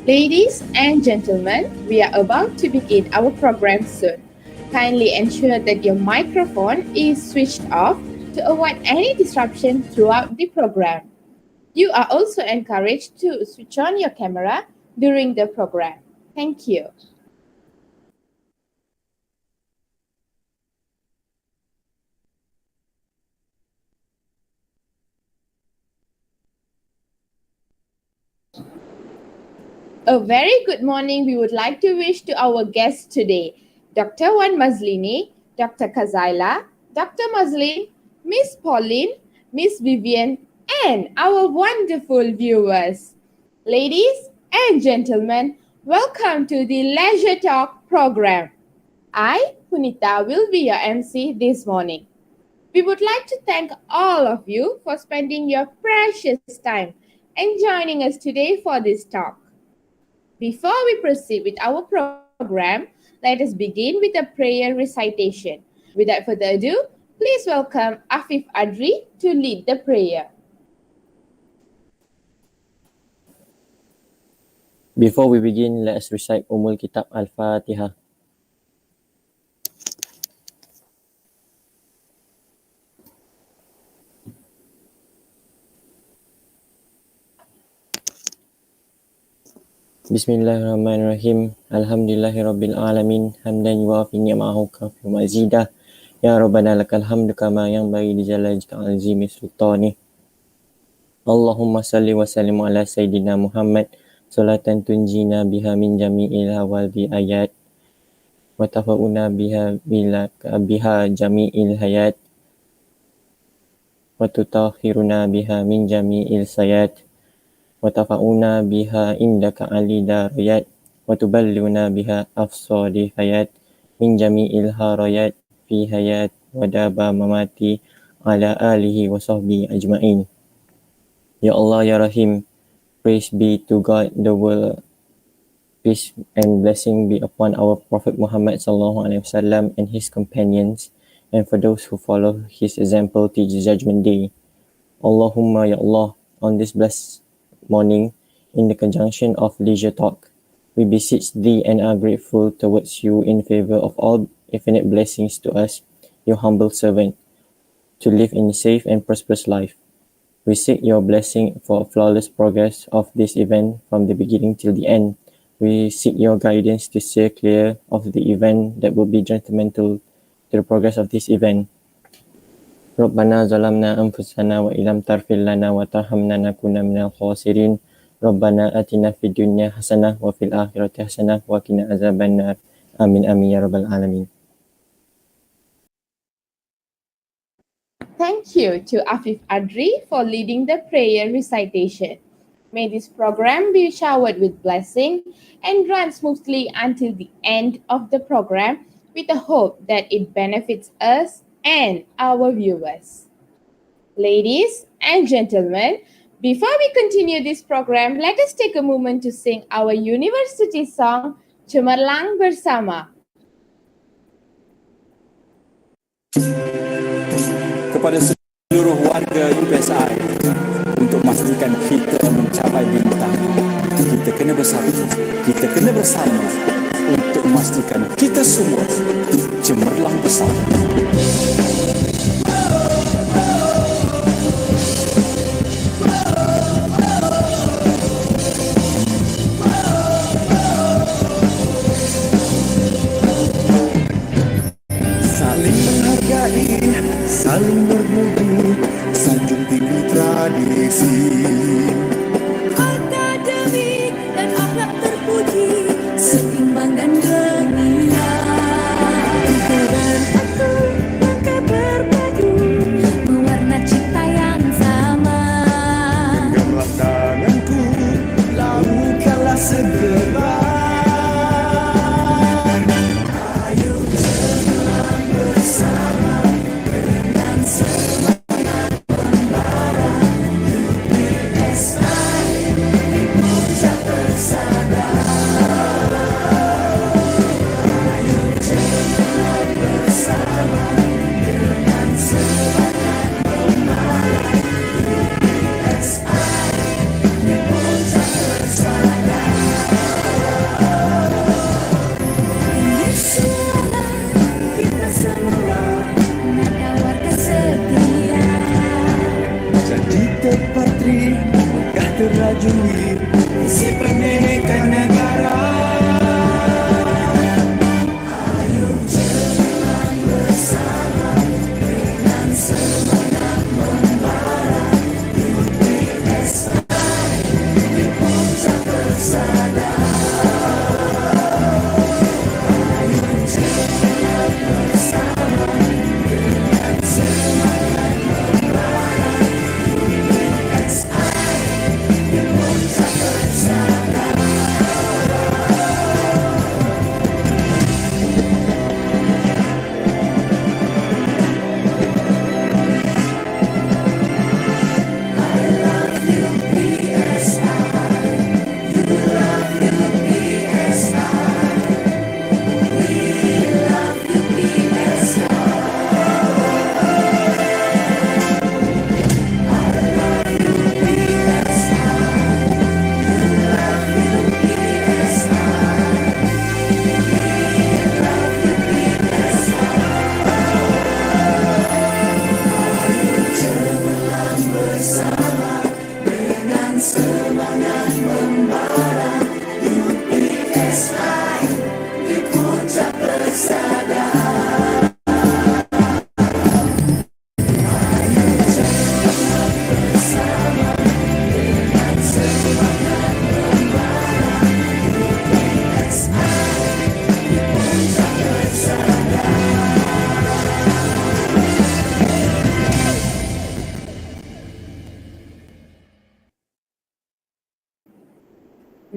Ladies and gentlemen, we are about to begin our program soon. Kindly ensure that your microphone is switched off to avoid any disruption throughout the program. You are also encouraged to switch on your camera during the program. Thank you. A very good morning we would like to wish to our guests today, Dr. Wan Mazlini, Dr. Kazaila, Dr. Mazlin, Miss Pauline, Miss Vivian, and our wonderful viewers. Ladies and gentlemen, welcome to the Leisure Talk program. I, Punita, will be your MC this morning. We would like to thank all of you for spending your precious time and joining us today for this talk. Before we proceed with our program, let us begin with a prayer recitation. Without further ado, please welcome Afif Adri to lead the prayer. Before we begin, let us recite Kitab Al-Fatihah. Bismillahirrahmanirrahim. Alhamdulillahirabbil alamin. Hamdan yuwafi ni'amahu kafi mazidah. Ya Rabbana lakal hamdu kama yanbaghi li jalali ta'zimi sultani. Allahumma salli wa sallim ala sayyidina Muhammad. Salatan tunjina biha min jami'il hawadi ayat. Wa tafa'una biha jami'il hayat. Wa tutakhiruna biha min jami'il sayat. Wa tafa'una biha indaka ali darayat. Wa tuballuna biha afsadi hayat. Min jami'il harayat fi hayat. Wa daba mamati ala alihi wa sahbihi ajma'in. Ya Allah, Ya Rahim, praise be to God, the world. Peace and blessing be upon our Prophet Muhammad sallallahu alaihi wasallam and his companions, and for those who follow his example till the judgment day. Allahumma ya Allah, on this blessed morning, in the conjunction of leisure talk, we beseech thee and are grateful towards you in favor of all infinite blessings to us, your humble servant, to live in a safe and prosperous life. We seek your blessing for flawless progress of this event from the beginning till the end. We seek your guidance to steer clear of the event that will be detrimental to the progress of this event. Rabbana zalamna anfusana wa ilam tarfil lana wa tarhamna nakuna minal khasirin. Rabbana atina fid dunya hasanah wa fil akhirati hasanah wa qina azabannar. Amin amin ya rabbal alamin. Thank you to Afif Adri for leading the prayer recitation. May this program be showered with blessing and run smoothly until the end of the program with the hope that it benefits us and our viewers. Ladies and gentlemen, before we continue this program, let us take a moment to sing our university song, Cemerlang Bersama. Kepada seluruh warga UPSI, untuk memastikan kita mencapai bintang, kita kena bersatu, kita kena bersama untuk memastikan kita semua cemerlang bersama. Saling menghargai, saling bermutu, sanjung tinggi tradisi. Akademik dan akhlak terpuji, seimbang dan gemilang. Keren aku pakai berbaju, mewarna cipta yang sama. Genggamlah tanganku, lakukanlah segera. Dengan semangat membara UPSI. menteri, megah terajui, si pendidikan negara.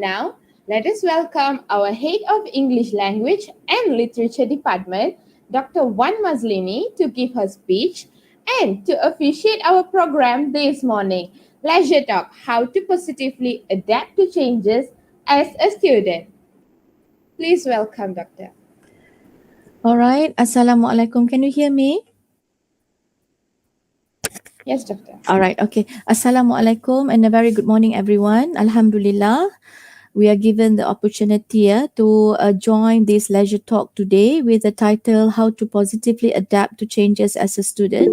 Now, let us welcome our Head of English Language and Literature Department, Dr. Wan Mazlini, to give her speech and to officiate our program this morning. Leisure Talk, How to Positively Adapt to Changes as a Student. Please welcome, Doctor. All right. Assalamualaikum. Can you hear me? Yes, Doctor. All right. Okay. Assalamualaikum and a very good morning, everyone. Alhamdulillah. We are given the opportunity to join this leisure talk today with the title How to Positively Adapt to Changes as a Student.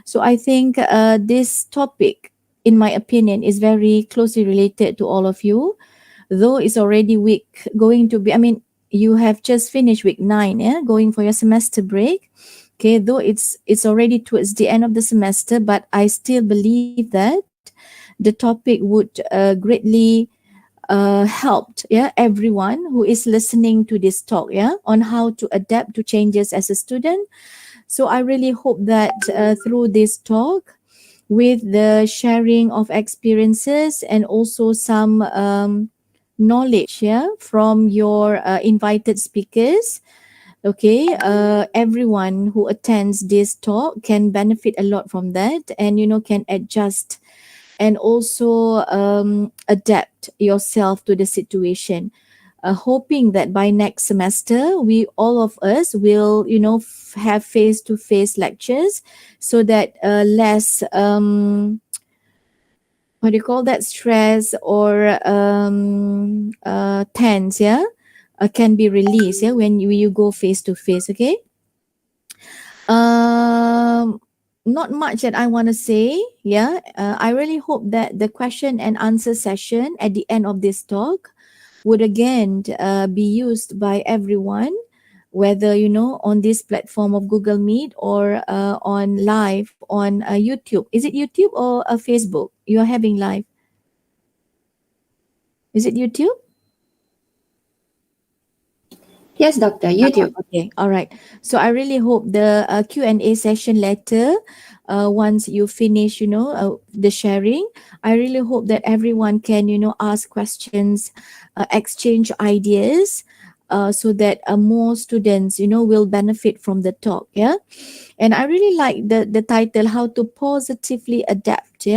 So I think this topic, in my opinion, is very closely related to all of you. Though it's already you have just finished week 9, going for your semester break. Okay, though it's already towards the end of the semester, but I still believe that the topic would greatly helped everyone who is listening to this talk on how to adapt to changes as a student. So I really hope that through this talk, with the sharing of experiences and also some knowledge from your invited speakers, okay, everyone who attends this talk can benefit a lot from that, and can adjust and also adapt yourself to the situation, hoping that by next semester we all of us will have face-to-face lectures, so that less what do you call that, stress or tense can be released when you go face-to-face. Okay, not much that I want to say. I really hope that the question and answer session at the end of this talk would again be used by everyone, whether on this platform of Google Meet or on live on YouTube. Is it YouTube or Facebook you are having live? Is it YouTube? Yes, Doctor, YouTube. Okay, all right. So I really hope the Q&A session later, once you finish, the sharing, I really hope that everyone can, ask questions, exchange ideas, so that more students, will benefit from the talk. And I really like the title, How to Positively Adapt.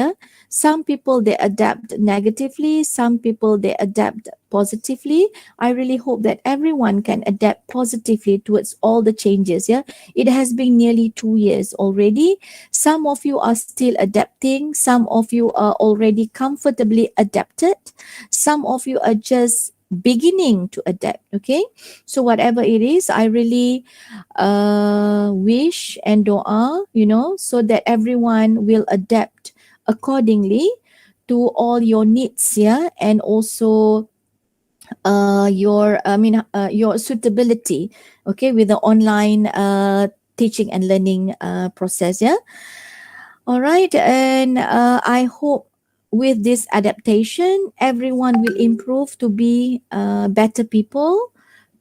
Some people, they adapt negatively. Some people, they adapt positively. I really hope that everyone can adapt positively towards all the changes. It has been nearly 2 years already. Some of you are still adapting. Some of you are already comfortably adapted. Some of you are just beginning to adapt. Okay, so whatever it is, I really wish and dua, so that everyone will adapt accordingly to all your needs, yeah, and also your suitability, okay, with the online teaching and learning process, yeah. All right, and I hope with this adaptation, everyone will improve to be better people,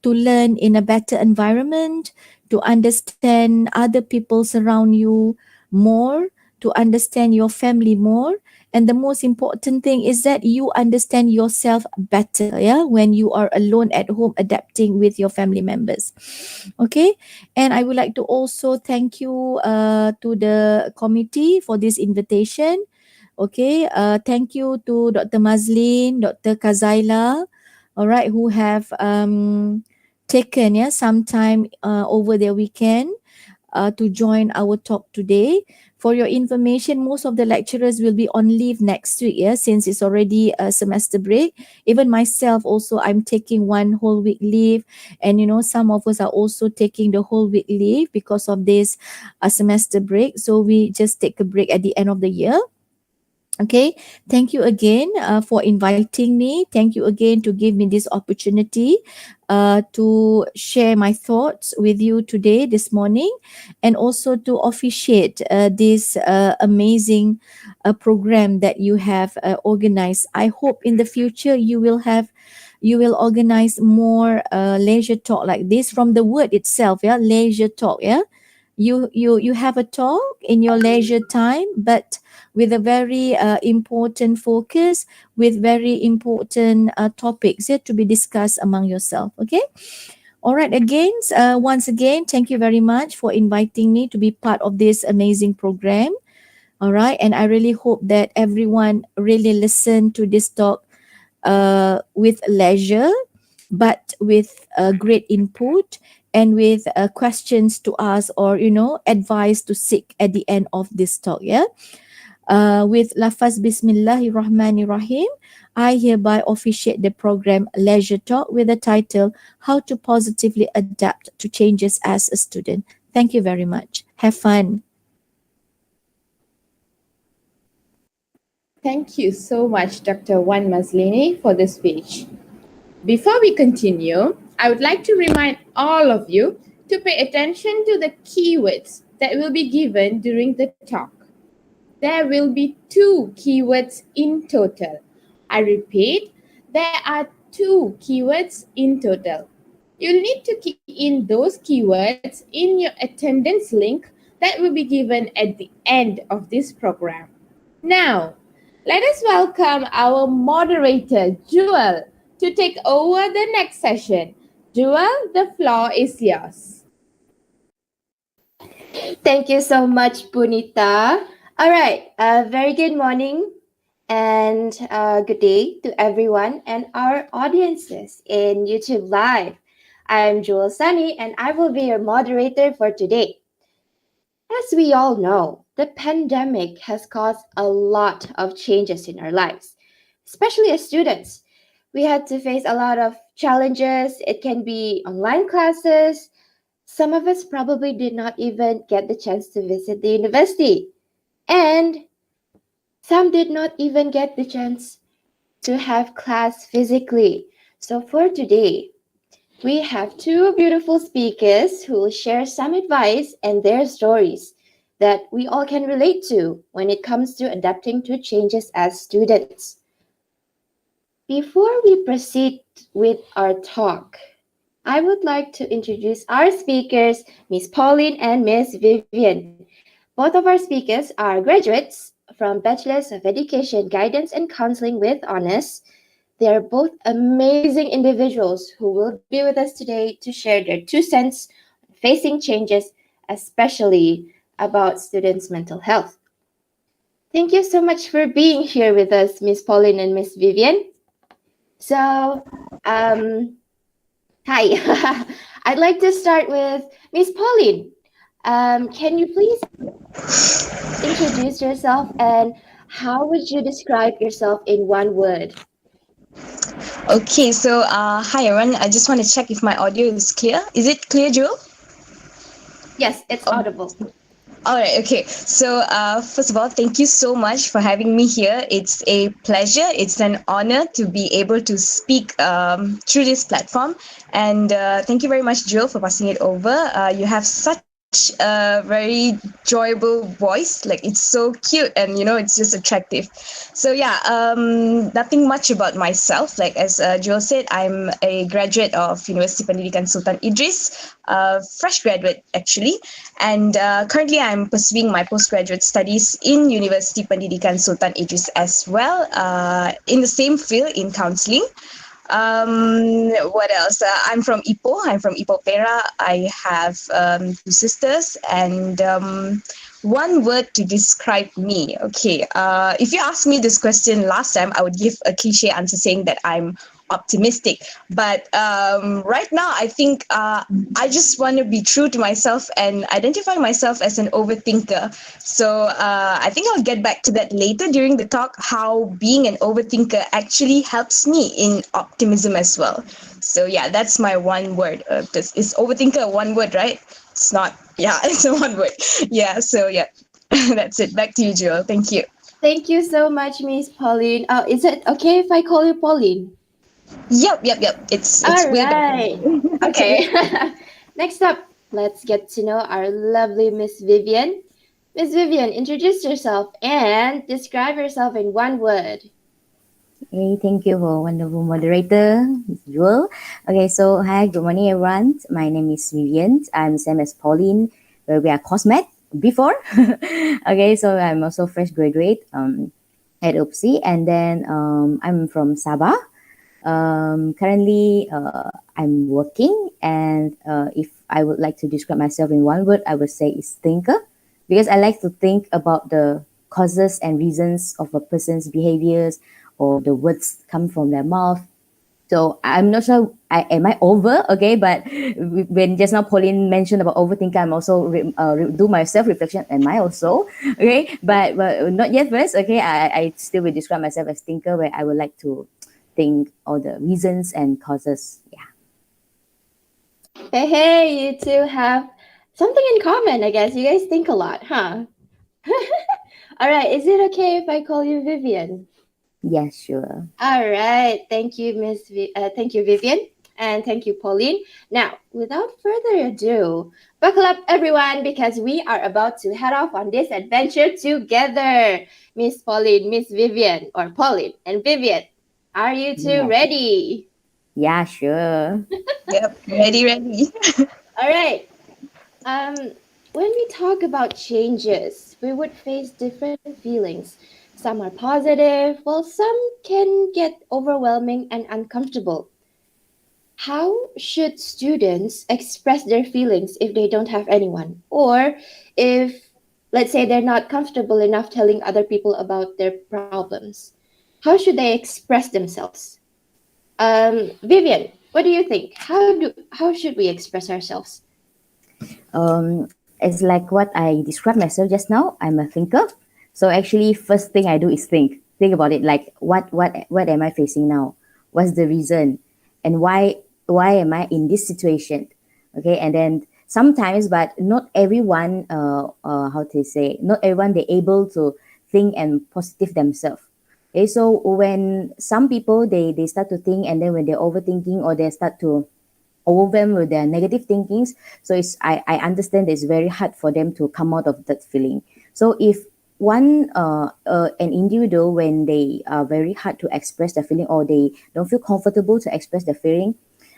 to learn in a better environment, to understand other people around you more, to understand your family more. And the most important thing is that you understand yourself better, yeah, when you are alone at home adapting with your family members. Okay, and I would like to also thank you to the committee for this invitation. Okay, thank you to Dr. Mazlin, Dr. Kazaila, all right, who have taken, yeah, some time over their weekend to join our talk today. For your information, most of the lecturers will be on leave next week, yeah, since it's already a semester break. Even myself also, I'm taking one whole week leave, and some of us are also taking the whole week leave because of this semester break. So we just take a break at the end of the year. Okay, thank you again for inviting me. Thank you again to give me this opportunity to share my thoughts with you today, this morning, and also to officiate this amazing program that you have organized. I hope in the future you will organize more leisure talk like this, from the word itself, yeah, leisure talk, yeah. You have a talk in your leisure time, but with a very important focus, with very important topics, yeah, to be discussed among yourself. Okay. All right. Again, once again, thank you very much for inviting me to be part of this amazing program. All right, and I really hope that everyone really listen to this talk with leisure, but with great input, and with questions to ask, or advice to seek at the end of this talk, yeah. With lafaz Bismillahirrahmanirrahim, I hereby officiate the program Leisure Talk with the title How to Positively Adapt to Changes as a Student. Thank you very much. Have fun. Thank you so much, Dr. Wan Mazlini, for the speech. Before we continue, I would like to remind all of you to pay attention to the keywords that will be given during the talk. There will be 2 keywords in total. I repeat, there are 2 keywords in total. You'll need to key in those keywords in your attendance link that will be given at the end of this program. Now, let us welcome our moderator, Jewel, to take over the next session. Jewel, the floor is yours. Thank you so much, Punita. All right, very good morning and good day to everyone and our audiences in YouTube Live. I'm Jewel Sunny and I will be your moderator for today. As we all know, the pandemic has caused a lot of changes in our lives, especially as students. We had to face a lot of challenges. It can be online classes. Some of us probably did not even get the chance to visit the university. And some did not even get the chance to have class physically. So for today, we have 2 beautiful speakers who will share some advice and their stories that we all can relate to when it comes to adapting to changes as students. Before we proceed with our talk, I would like to introduce our speakers, Ms. Pauline and Ms. Vivian. Both of our speakers are graduates from Bachelor's of Education, Guidance and Counseling with Honors. They are both amazing individuals who will be with us today to share their 2 cents on facing changes, especially about students' mental health. Thank you so much for being here with us, Ms. Pauline and Ms. Vivian. So, hi. I'd like to start with Ms. Pauline. Can you please introduce yourself and how would you describe yourself in 1 word? Okay, so hi everyone. I just want to check if my audio is clear. Is it clear, Jewel? Yes, it's audible. All right, okay. So, first of all, thank you so much for having me here. It's a pleasure. It's an honor to be able to speak through this platform. And thank you very much, Jill, for passing it over. You have such a very enjoyable voice. Like, it's so cute and, it's just attractive. So, yeah, nothing much about myself. Like, as Jill said, I'm a graduate of University Pendidikan Sultan Idris, fresh graduate, actually. And currently, I'm pursuing my postgraduate studies in University Pendidikan Sultan Idris as well, in the same field in counseling. What else? I'm from Ipoh. I'm from Ipoh Perak. I have two sisters, and one word to describe me. Okay. If you asked me this question last time, I would give a cliche answer saying that I'm optimistic. But right now, I think I just want to be true to myself and identify myself as an overthinker. So I think I'll get back to that later during the talk, how being an overthinker actually helps me in optimism as well. So yeah, that's my one word. Is overthinker one word, right? It's not. Yeah, it's a one word. Yeah, so yeah, that's it. Back to you, Jill. Thank you. Thank you so much, Miss Pauline. Is it okay if I call you Pauline? Yep. It's All way better. right. Okay. Next up, let's get to know our lovely Miss Vivian. Miss Vivian, introduce yourself and describe yourself in one word. Hey, thank you for wonderful moderator, Ms. Jewel. Okay, so hi, good morning, everyone. My name is Vivian. I'm same as Pauline, where we are cosmet before. Okay, so I'm also fresh graduate at UPSI, and then I'm from Sabah. Currently, I'm working, and if I would like to describe myself in one word, I would say is thinker, because I like to think about the causes and reasons of a person's behaviors or the words come from their mouth. So I'm not sure, am I over? Okay, but when just now Pauline mentioned about overthinking, I'm also do my self-reflection. Am I also? Okay, but not yet first. Okay, I still will describe myself as thinker, where I would like to think all the reasons and causes. Yeah. Hey, you two have something in common, I guess. You guys think a lot, huh? All right. Is it okay if I call you Vivian? Yeah, sure. All right. Thank you, thank you, Vivian. And thank you, Pauline. Now, without further ado, buckle up, everyone, because we are about to head off on this adventure together. Miss Pauline, Miss Vivian, or Pauline and Vivian, are you two Yeah. ready? Yeah, sure. Yep, ready. All right. When we talk about changes, we would face different feelings. Some are positive, while some can get overwhelming and uncomfortable. How should students express their feelings if they don't have anyone? Or if, let's say, they're not comfortable enough telling other people about their problems? How should they express themselves? Vivian, what do you think? How should we express ourselves? It's like what I described myself just now. I'm a thinker. So actually, first thing I do is think. Think about it. Like what am I facing now? What's the reason, and why am I in this situation? Okay, and then sometimes, but not everyone. How to say? Not everyone they able to think and positive themselves. Okay, so when some people they start to think, and then when they're overthinking or they start to overwhelmed with their negative thinkings, so I understand it's very hard for them to come out of that feeling. So if an individual, when they are very hard to express their feeling or they don't feel comfortable to express their feeling,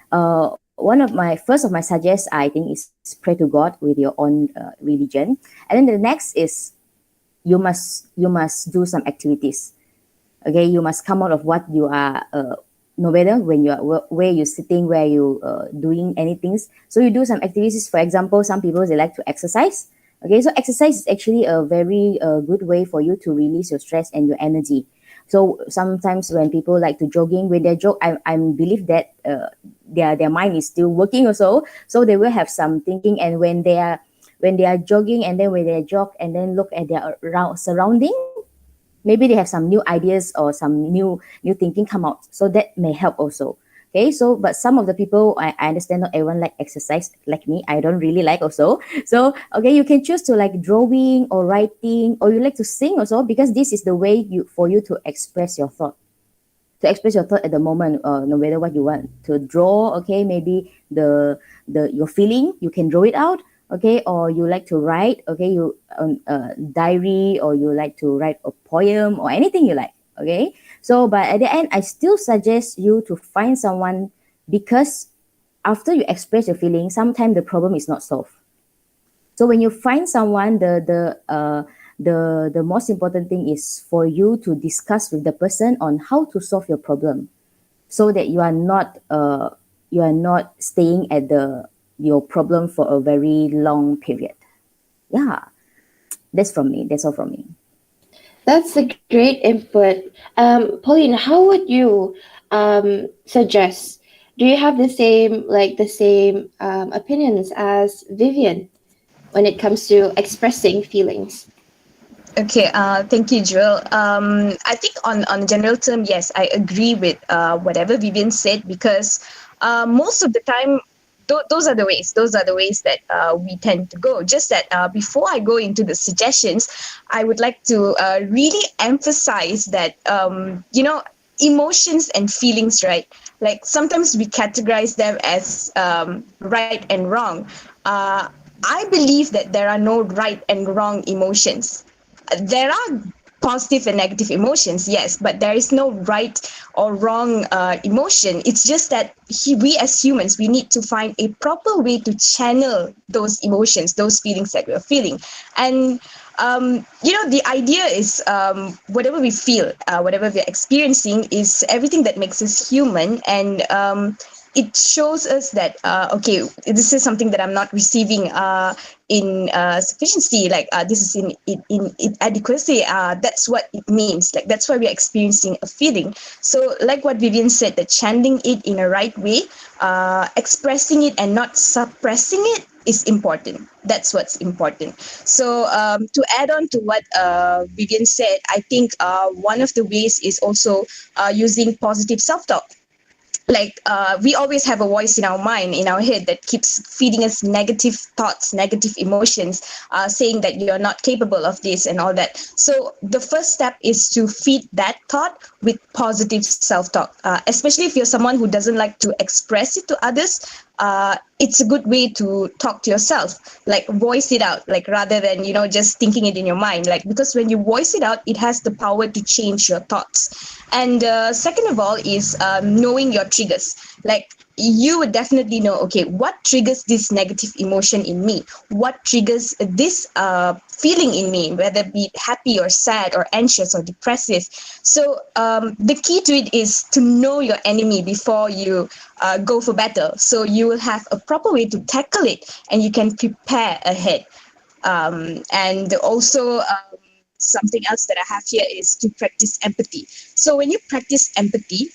one of my suggests, I think, is pray to God with your own religion. And then the next is you must do some activities. Okay, you must come out of what you are, no matter when you are where you're sitting, where you doing anything. So you do some activities. For example, some people they like to exercise. Okay, so exercise is actually a very good way for you to release your stress and your energy. So sometimes when people like to jogging, when they jog, I believe that their mind is still working also. So they will have some thinking, and when they are jogging, and then when they jog and then look at their surrounding, maybe they have some new ideas or some new thinking come out. So that may help also. Okay, so but some of the people, I understand not everyone like exercise like me. I don't really like also. So okay, you can choose to like drawing or writing, or you like to sing also, because this is the way for you to express your thought. To express your thought at the moment, no matter what you want to draw. Okay, maybe the your feeling, you can draw it out. Okay, or you like to write. Okay, you diary, or you like to write a poem or anything you like. Okay, so but at the end, I still suggest you to find someone, because after you express your feeling, sometimes the problem is not solved. So when you find someone, the most important thing is for you to discuss with the person on how to solve your problem, so that you are not staying at your problem for a very long period. Yeah, that's from me. That's all from me. That's a great input. Pauline, how would you suggest? Do you have the same opinions as Vivian when it comes to expressing feelings? Okay, thank you, Joel. I think on general term, yes, I agree with whatever Vivian said, because most of the time, those are the ways. Those are the ways that we tend to go. Just that before I go into the suggestions, I would like to really emphasize that emotions and feelings, right? Like sometimes we categorize them as right and wrong. I believe that there are no right and wrong emotions. There are positive and negative emotions, yes, but there is no right or wrong emotion. It's just that we as humans, we need to find a proper way to channel those emotions, those feelings that we're feeling. And the idea is whatever we feel, whatever we're experiencing is everything that makes us human. And it shows us that okay, this is something that I'm not receiving in sufficiency, like this is in inadequacy. That's what it means. Like that's why we're experiencing a feeling. So like what Vivian said, that channeling it in a right way, expressing it and not suppressing it is important. That's what's important. So to add on to what Vivian said, I think one of the ways is also using positive self-talk. Like we always have a voice in our mind, in our head, that keeps feeding us negative thoughts, negative emotions, saying that you're not capable of this and all that. So the first step is to feed that thought with positive self-talk, especially if you're someone who doesn't like to express it to others. It's a good way to talk to yourself, like voice it out, like rather than just thinking it in your mind, like, because when you voice it out, it has the power to change your thoughts. And second of all is knowing your triggers. Like you would definitely know, okay, what triggers this negative emotion in me, what triggers this feeling in me, whether it be happy or sad or anxious or depressive. So the key to it is to know your enemy before you go for battle, so you will have a proper way to tackle it and you can prepare ahead. And also something else that I have here is to practice empathy. So when you practice empathy,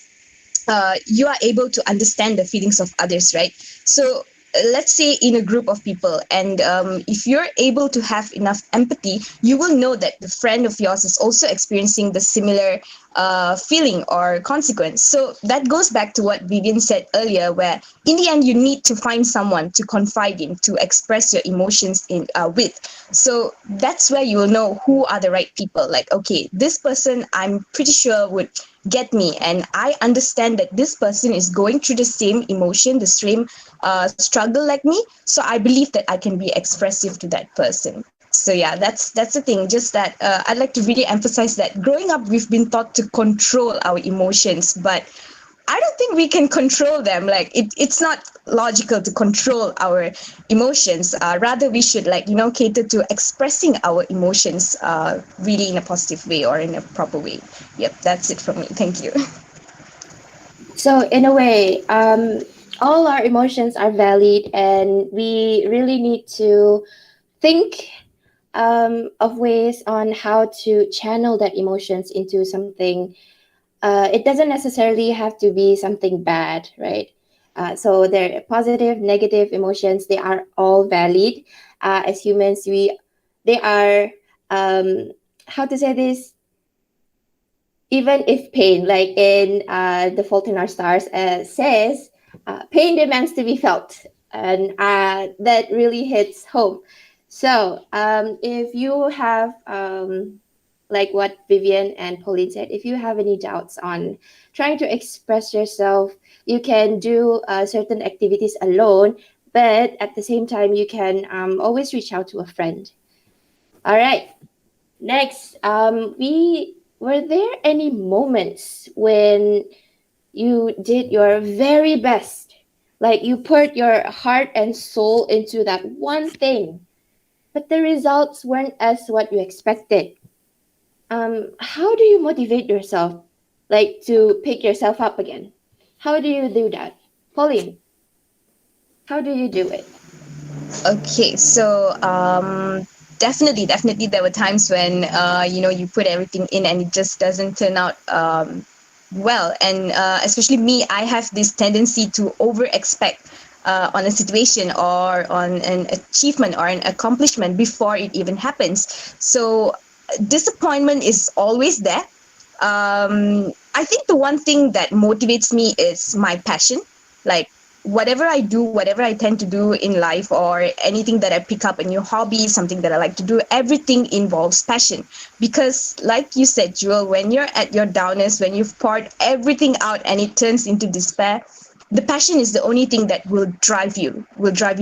you are able to understand the feelings of others, right? So let's say in a group of people, and if you're able to have enough empathy, you will know that the friend of yours is also experiencing the similar feeling or consequence. So that goes back to what Vivian said earlier, where in the end you need to find someone to confide in, to express your emotions in with. So that's where you will know who are the right people. Like, okay, this person I'm pretty sure would get me, and I understand that this person is going through the same emotion, the same struggle like me, so I believe that I can be expressive to that person. So yeah, that's the thing. Just that I'd like to really emphasize that growing up we've been taught to control our emotions, but I don't think we can control them. Like it's not logical to control our emotions. Rather, we should cater to expressing our emotions really in a positive way or in a proper way. Yep, that's it from me. Thank you. So in a way, all our emotions are valid, and we really need to think of ways on how to channel that emotions into something. It doesn't necessarily have to be something bad, right? So there are positive, negative emotions. They are all valid. As humans, they are how to say this. even if pain, like in The Fault in Our Stars, says, pain demands to be felt. And that really hits home. So if you have, like what Vivian and Pauline said, if you have any doubts on trying to express yourself, you can do certain activities alone, but at the same time, you can always reach out to a friend. All right. Next, were there any moments when you did your very best, like you put your heart and soul into that one thing, but the results weren't as what you expected? How do you motivate yourself, like to pick yourself up again? How do you do that, Pauline? How do you do it? Okay, so definitely, there were times when you put everything in and it just doesn't turn out well, and especially me, I have this tendency to over expect on a situation or on an achievement or an accomplishment before it even happens. So disappointment is always there. I think the one thing that motivates me is my passion. Like whatever I do, whatever I tend to do in life, or anything that I pick up, a new hobby, something that I like to do, everything involves passion. Because like you said, Jewel, when you're at your downest, when you've poured everything out and it turns into despair, the passion is the only thing that will drive you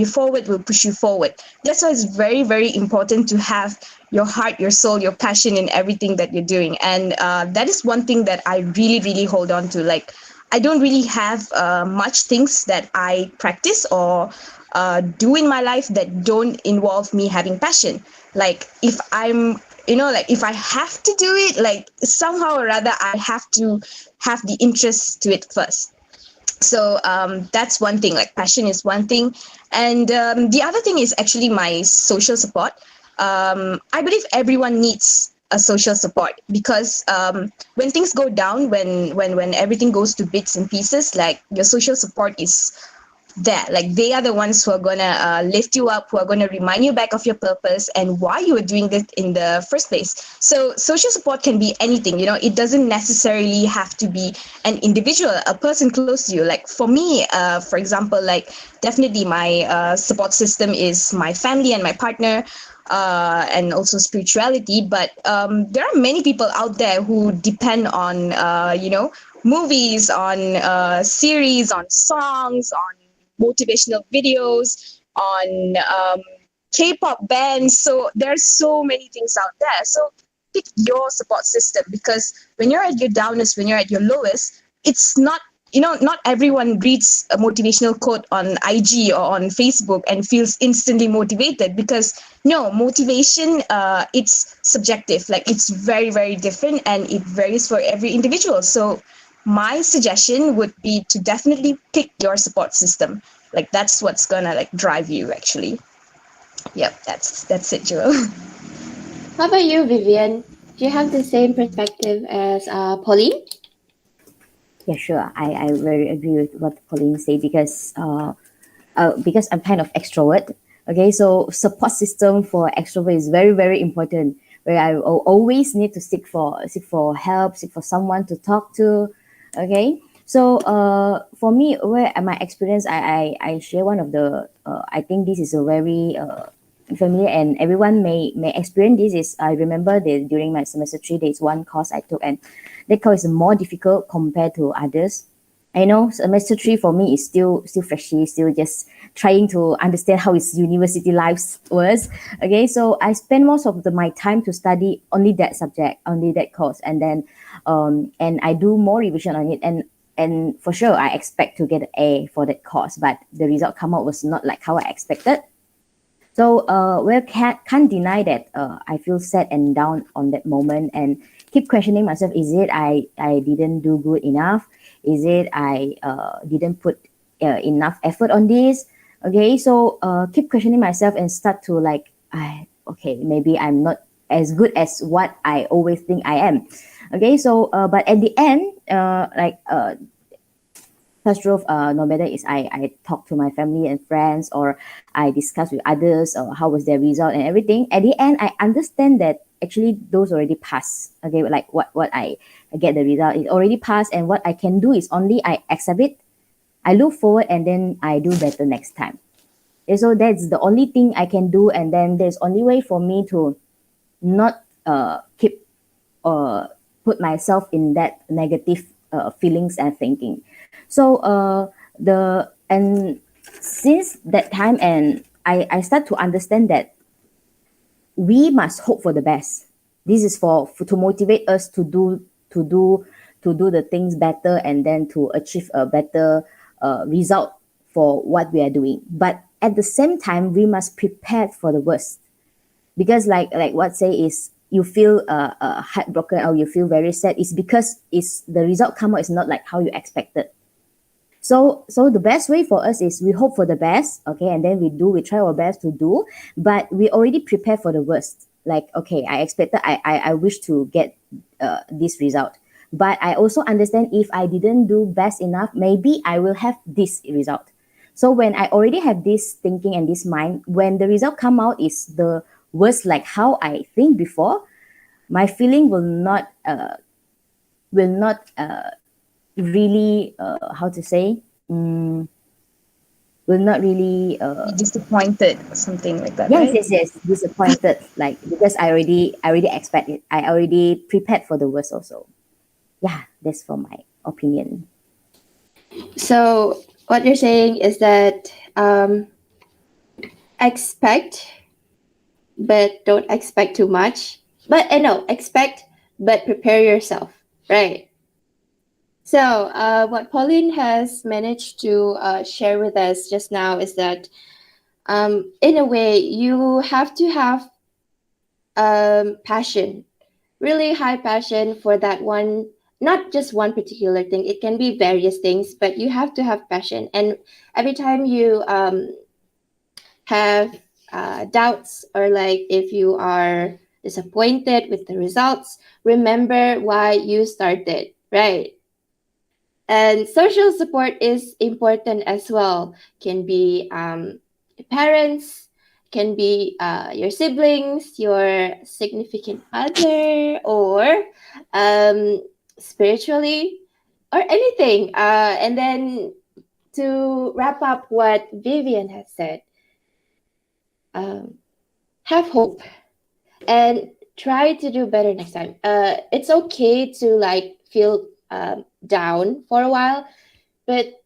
forward, will push you forward. That's why it's very, very important to have your heart, your soul, your passion in everything that you're doing. And that is one thing that I really, really hold on to. Like, I don't really have much things that I practice or do in my life that don't involve me having passion. Like if I'm, if I have to do it, like somehow or other, I have to have the interest to it first. So that's one thing, like passion is one thing. And the other thing is actually my social support. I believe everyone needs a social support because when things go down, when everything goes to bits and pieces, like your social support is there. Like they are the ones who are gonna lift you up, who are gonna remind you back of your purpose and why you were doing this in the first place. So social support can be anything. It doesn't necessarily have to be an individual, a person close to you. Like for me, for example, like definitely my support system is my family and my partner. And also spirituality, but there are many people out there who depend on movies, on series, on songs, on motivational videos, on K-pop bands. So there's so many things out there. So pick your support system, because when you're at your downest, when you're at your lowest, it's not not everyone reads a motivational quote on IG or on Facebook and feels instantly motivated, because motivation, it's subjective. Like it's very, very different and it varies for every individual. So my suggestion would be to definitely pick your support system. Like that's what's gonna like drive you actually. Yep, that's it, Joel. How about you, Vivian? Do you have the same perspective as Pauline? Yeah, sure. I very agree with what Pauline said because I'm kind of extrovert. Okay, so support system for extrovert is very, very important. Where I always need to seek for help, seek for someone to talk to. Okay, so for me, where my experience, I share one of the I think this is a very familiar and everyone may experience this. Is I remember that during my semester 3, there's one course I took and that course is more difficult compared to others. I know semester 3 for me is still freshy, still just trying to understand how its university life was. Okay, so I spend most of my time to study only that subject, only that course, and then and I do more revision on it, and for sure I expect to get an A for that course, but the result come out was not like how I expected. So can't deny that I feel sad and down on that moment and keep questioning myself. Is it I didn't do good enough? Is it I didn't put enough effort on this? Okay, so keep questioning myself and start to like, okay, maybe I'm not as good as what I always think I am. Okay, so but at the end, first rule, no matter is I talk to my family and friends, or I discuss with others, or how was their result and everything. At the end, I understand that actually those already passed. Okay, like what I get the result is already passed, and what I can do is only I accept it, I look forward, and then I do better next time. And so that's the only thing I can do, and then there's only way for me to not keep put myself in that negative feelings and thinking. So the and since that time, and I start to understand that we must hope for the best. This is for to motivate us to do the things better, and then to achieve a better result for what we are doing. But at the same time, we must prepare for the worst, because like what say is, you feel heartbroken, or you feel very sad, is because is the result come out is not like how you expected. So the best way for us is we hope for the best, okay, and then we try our best to do, but we already prepare for the worst. Like, okay, I expected, I wish to get this result, but I also understand if I didn't do best enough, maybe I will have this result. So when I already have this thinking and this mind, when the result come out is the worst, like how I think before, my feeling will not really how to say, will not really Disappointed or something like that, yes, right? yes, disappointed, like, because I already expect it, I already prepared for the worst also. Yeah, that's for my opinion. So what you're saying is that expect, but don't expect too much. But no, expect, but prepare yourself, right? So what Pauline has managed to share with us just now is that, in a way, you have to have passion, really high passion for that one, not just one particular thing. It can be various things, but you have to have passion. And every time you have doubts, or like if you are disappointed with the results, remember why you started, right? And social support is important as well. Can be parents, can be your siblings, your significant other, or spiritually, or anything. And then to wrap up what Vivian has said, have hope and try to do better next time. It's okay to like feel down for a while, but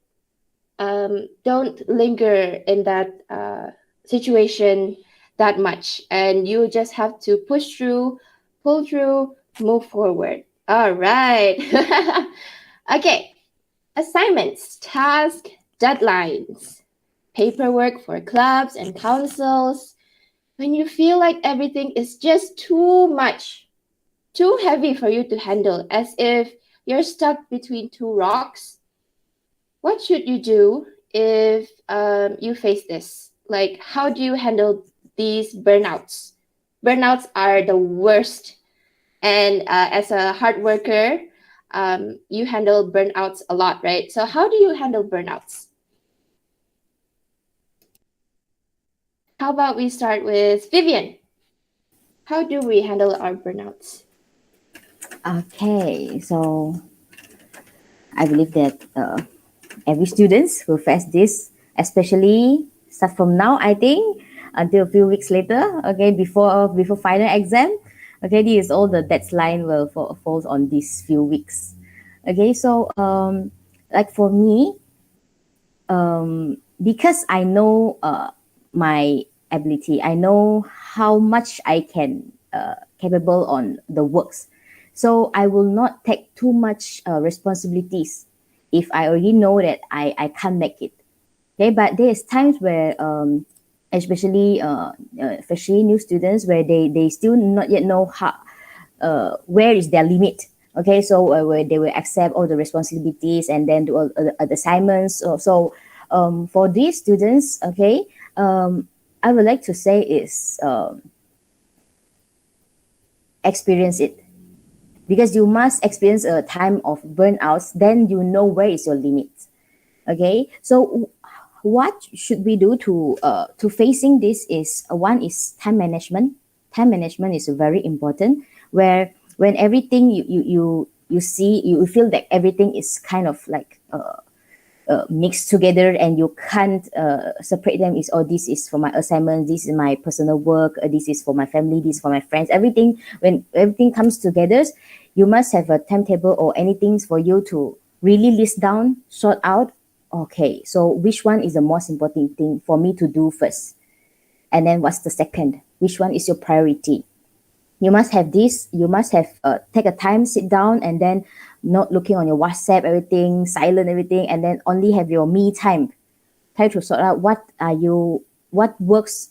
don't linger in that situation that much. And you just have to push through, pull through, move forward. All right. Okay. Assignments, task, deadlines, paperwork for clubs and councils. When you feel like everything is just too much, too heavy for you to handle, as if you're stuck between two rocks, what should you do if you face this? Like, how do you handle these burnouts? Burnouts are the worst. And as a hard worker, you handle burnouts a lot, right? So, how do you handle burnouts? How about we start with Vivian? How do we handle our burnouts? Okay, so I believe that every students will face this, especially start from now, I think, until a few weeks later, okay, before final exam. Okay, this is all the deadline will falls on these few weeks. Okay, so like for me, because I know my ability, I know how much I can capable on the works, so I will not take too much responsibilities if I already know that I can't make it. Okay, but there's times where especially new students, where they still not yet know how where is their limit. Okay, so where they will accept all the responsibilities and then do all the assignments. So for these students, okay, I would like to say is experience it, because you must experience a time of burnouts, then you know where is your limit. Okay, so what should we do to facing this is one is time management. Time management is very important, where when everything you see, you feel that everything is kind of like mixed together and you can't separate them. Is, oh, this is for my assignment, this is my personal work, this is for my family, this is for my friends. Everything, when everything comes together, you must have a timetable or anything for you to really list down, sort out. Okay, so which one is the most important thing for me to do first, and then what's the second, which one is your priority? You must have this, you must have take a time, sit down, and then not looking on your WhatsApp, everything silent, everything, and then only have your me time. Try to sort out what works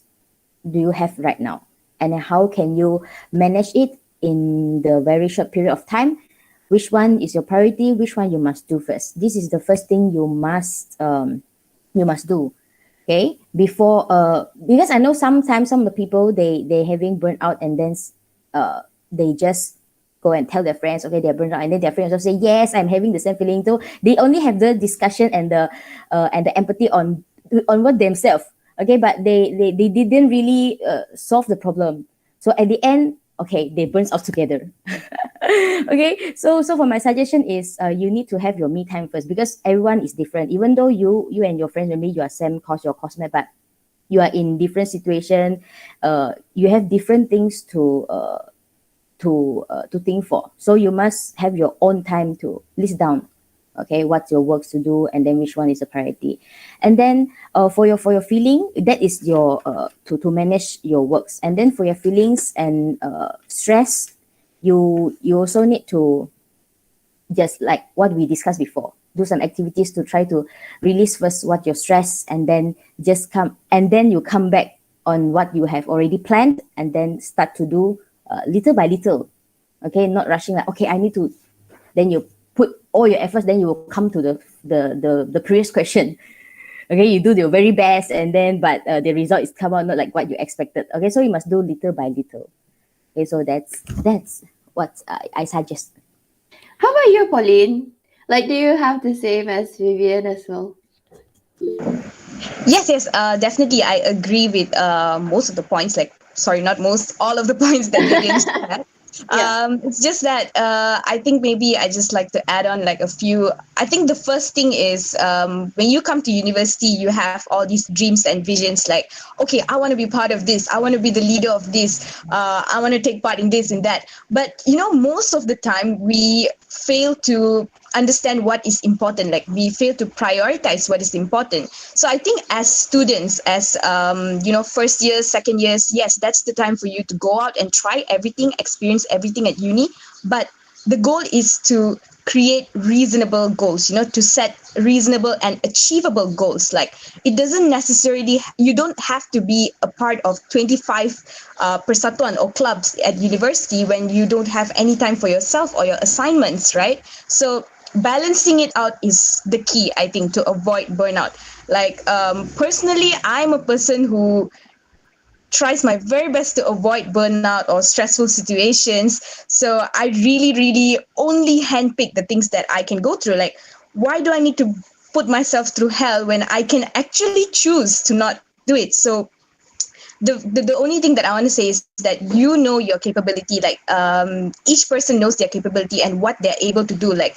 do you have right now, and then how can you manage it in the very short period of time. Which one is your priority, which one you must do first. This is the first thing you must do. Okay, before because I know sometimes some of the people, they having burnt out, and then they just go and tell their friends, okay, they're burnt out, and then their friends also say, yes, I'm having the same feeling. So they only have the discussion and the empathy on what themselves. Okay, but they didn't really solve the problem. So at the end, okay, they burn out together. Okay, so for my suggestion is you need to have your me time first, because everyone is different. Even though you and your friends, maybe you are same course, your coursemate, but you are in different situation. You have different things to think for. So you must have your own time to list down, okay, what's your works to do, and then which one is a priority. And then for your feeling, that is your to manage your works. And then for your feelings and stress, you also need to, just like what we discussed before, do some activities to try to release first what your stress, and then you come back on what you have already planned, and then start to do little by little. Okay, not rushing, like, okay, I need to, then you put all your efforts, then you will come to the previous question. Okay, you do your very best, and then but the result is come out not like what you expected. Okay, so you must do little by little. Okay, so that's what I suggest. How about you, Pauline? Like, do you have the same as Vivian as well? Yes, definitely. I agree with most of the points. Like, sorry, not most, all of the points that Vivian said. Yeah. It's just that I think maybe I just like to add on like a few. I think the first thing is when you come to university, you have all these dreams and visions like, okay, I want to be part of this. I want to be the leader of this. I want to take part in this and that. But, most of the time we fail to understand what is important. Like, we fail to prioritize what is important. So I think as students, as first years, second years, yes, that's the time for you to go out and try everything, experience everything at uni. But the goal is to create reasonable goals, to set reasonable and achievable goals. Like, it doesn't necessarily, you don't have to be a part of 25 persatuan or clubs at university when you don't have any time for yourself or your assignments, right? So balancing it out is the key, I think, to avoid burnout. Like, personally, I'm a person who tries my very best to avoid burnout or stressful situations. So I really, really only handpick the things that I can go through. Like, why do I need to put myself through hell when I can actually choose to not do it? So the only thing that I want to say is that your capability. Like, each person knows their capability and what they're able to do. Like,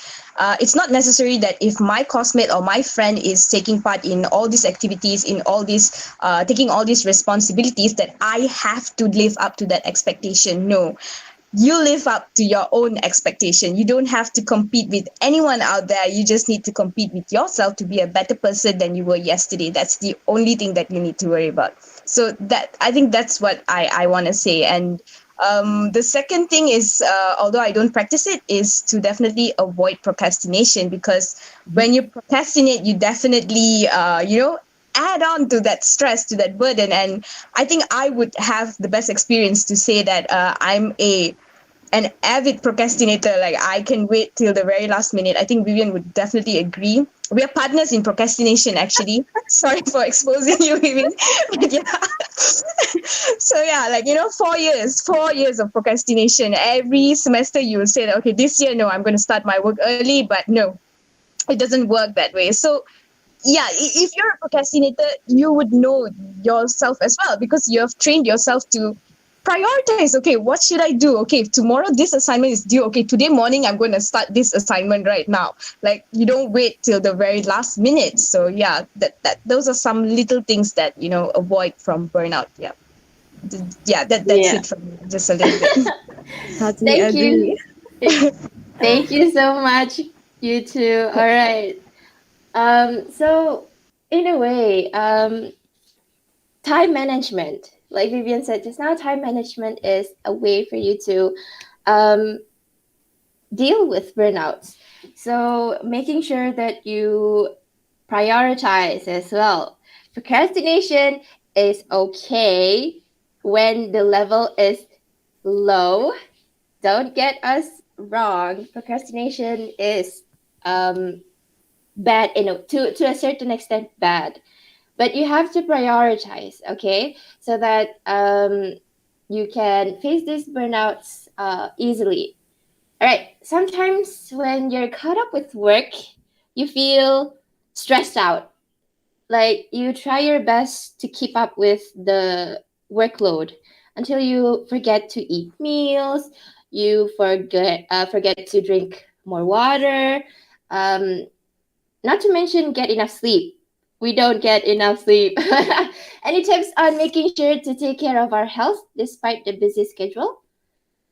it's not necessary that if my classmate or my friend is taking part in all these activities, in all these taking all these responsibilities, that I have to live up to that expectation. No. You live up to your own expectation. You don't have to compete with anyone out there. You just need to compete with yourself to be a better person than you were yesterday. That's the only thing that you need to worry about. So I think that's what I want to say. And the second thing is, although I don't practice it, is to definitely avoid procrastination, because when you procrastinate, you definitely, add on to that stress, to that burden. And I think I would have the best experience to say that I'm an avid procrastinator. Like, I can wait till the very last minute. I think Vivian would definitely agree. We are partners in procrastination, actually. Sorry for exposing you, Vivian. But yeah. So yeah, like, 4 years of procrastination. Every semester you will say that, okay, this year, no, I'm going to start my work early, but no, it doesn't work that way. So if you're a procrastinator, you would know yourself as well, because you have trained yourself to prioritize. Okay, what should I do? Okay, if tomorrow this assignment is due, okay, today morning I'm going to start this assignment right now. Like, you don't wait till the very last minute. So yeah, that those are some little things that, avoid from burnout. That's Yeah. it from me. Just a little bit. Totally Thank agree. you. Thank you so much, you two. All right. So in a way, time management, like Vivian said just now, time management is a way for you to um, deal with burnouts. So making sure that you prioritize as well. Procrastination is okay when the level is low. Don't get us wrong. Procrastination is bad to a certain extent bad, but you have to prioritize, okay, so that you can face these burnouts easily. All right. Sometimes when you're caught up with work, you feel stressed out. Like you try your best to keep up with the workload until you forget to eat meals, you forget to drink more water, um, not to mention get enough sleep. We don't get enough sleep. Any tips on making sure to take care of our health despite the busy schedule?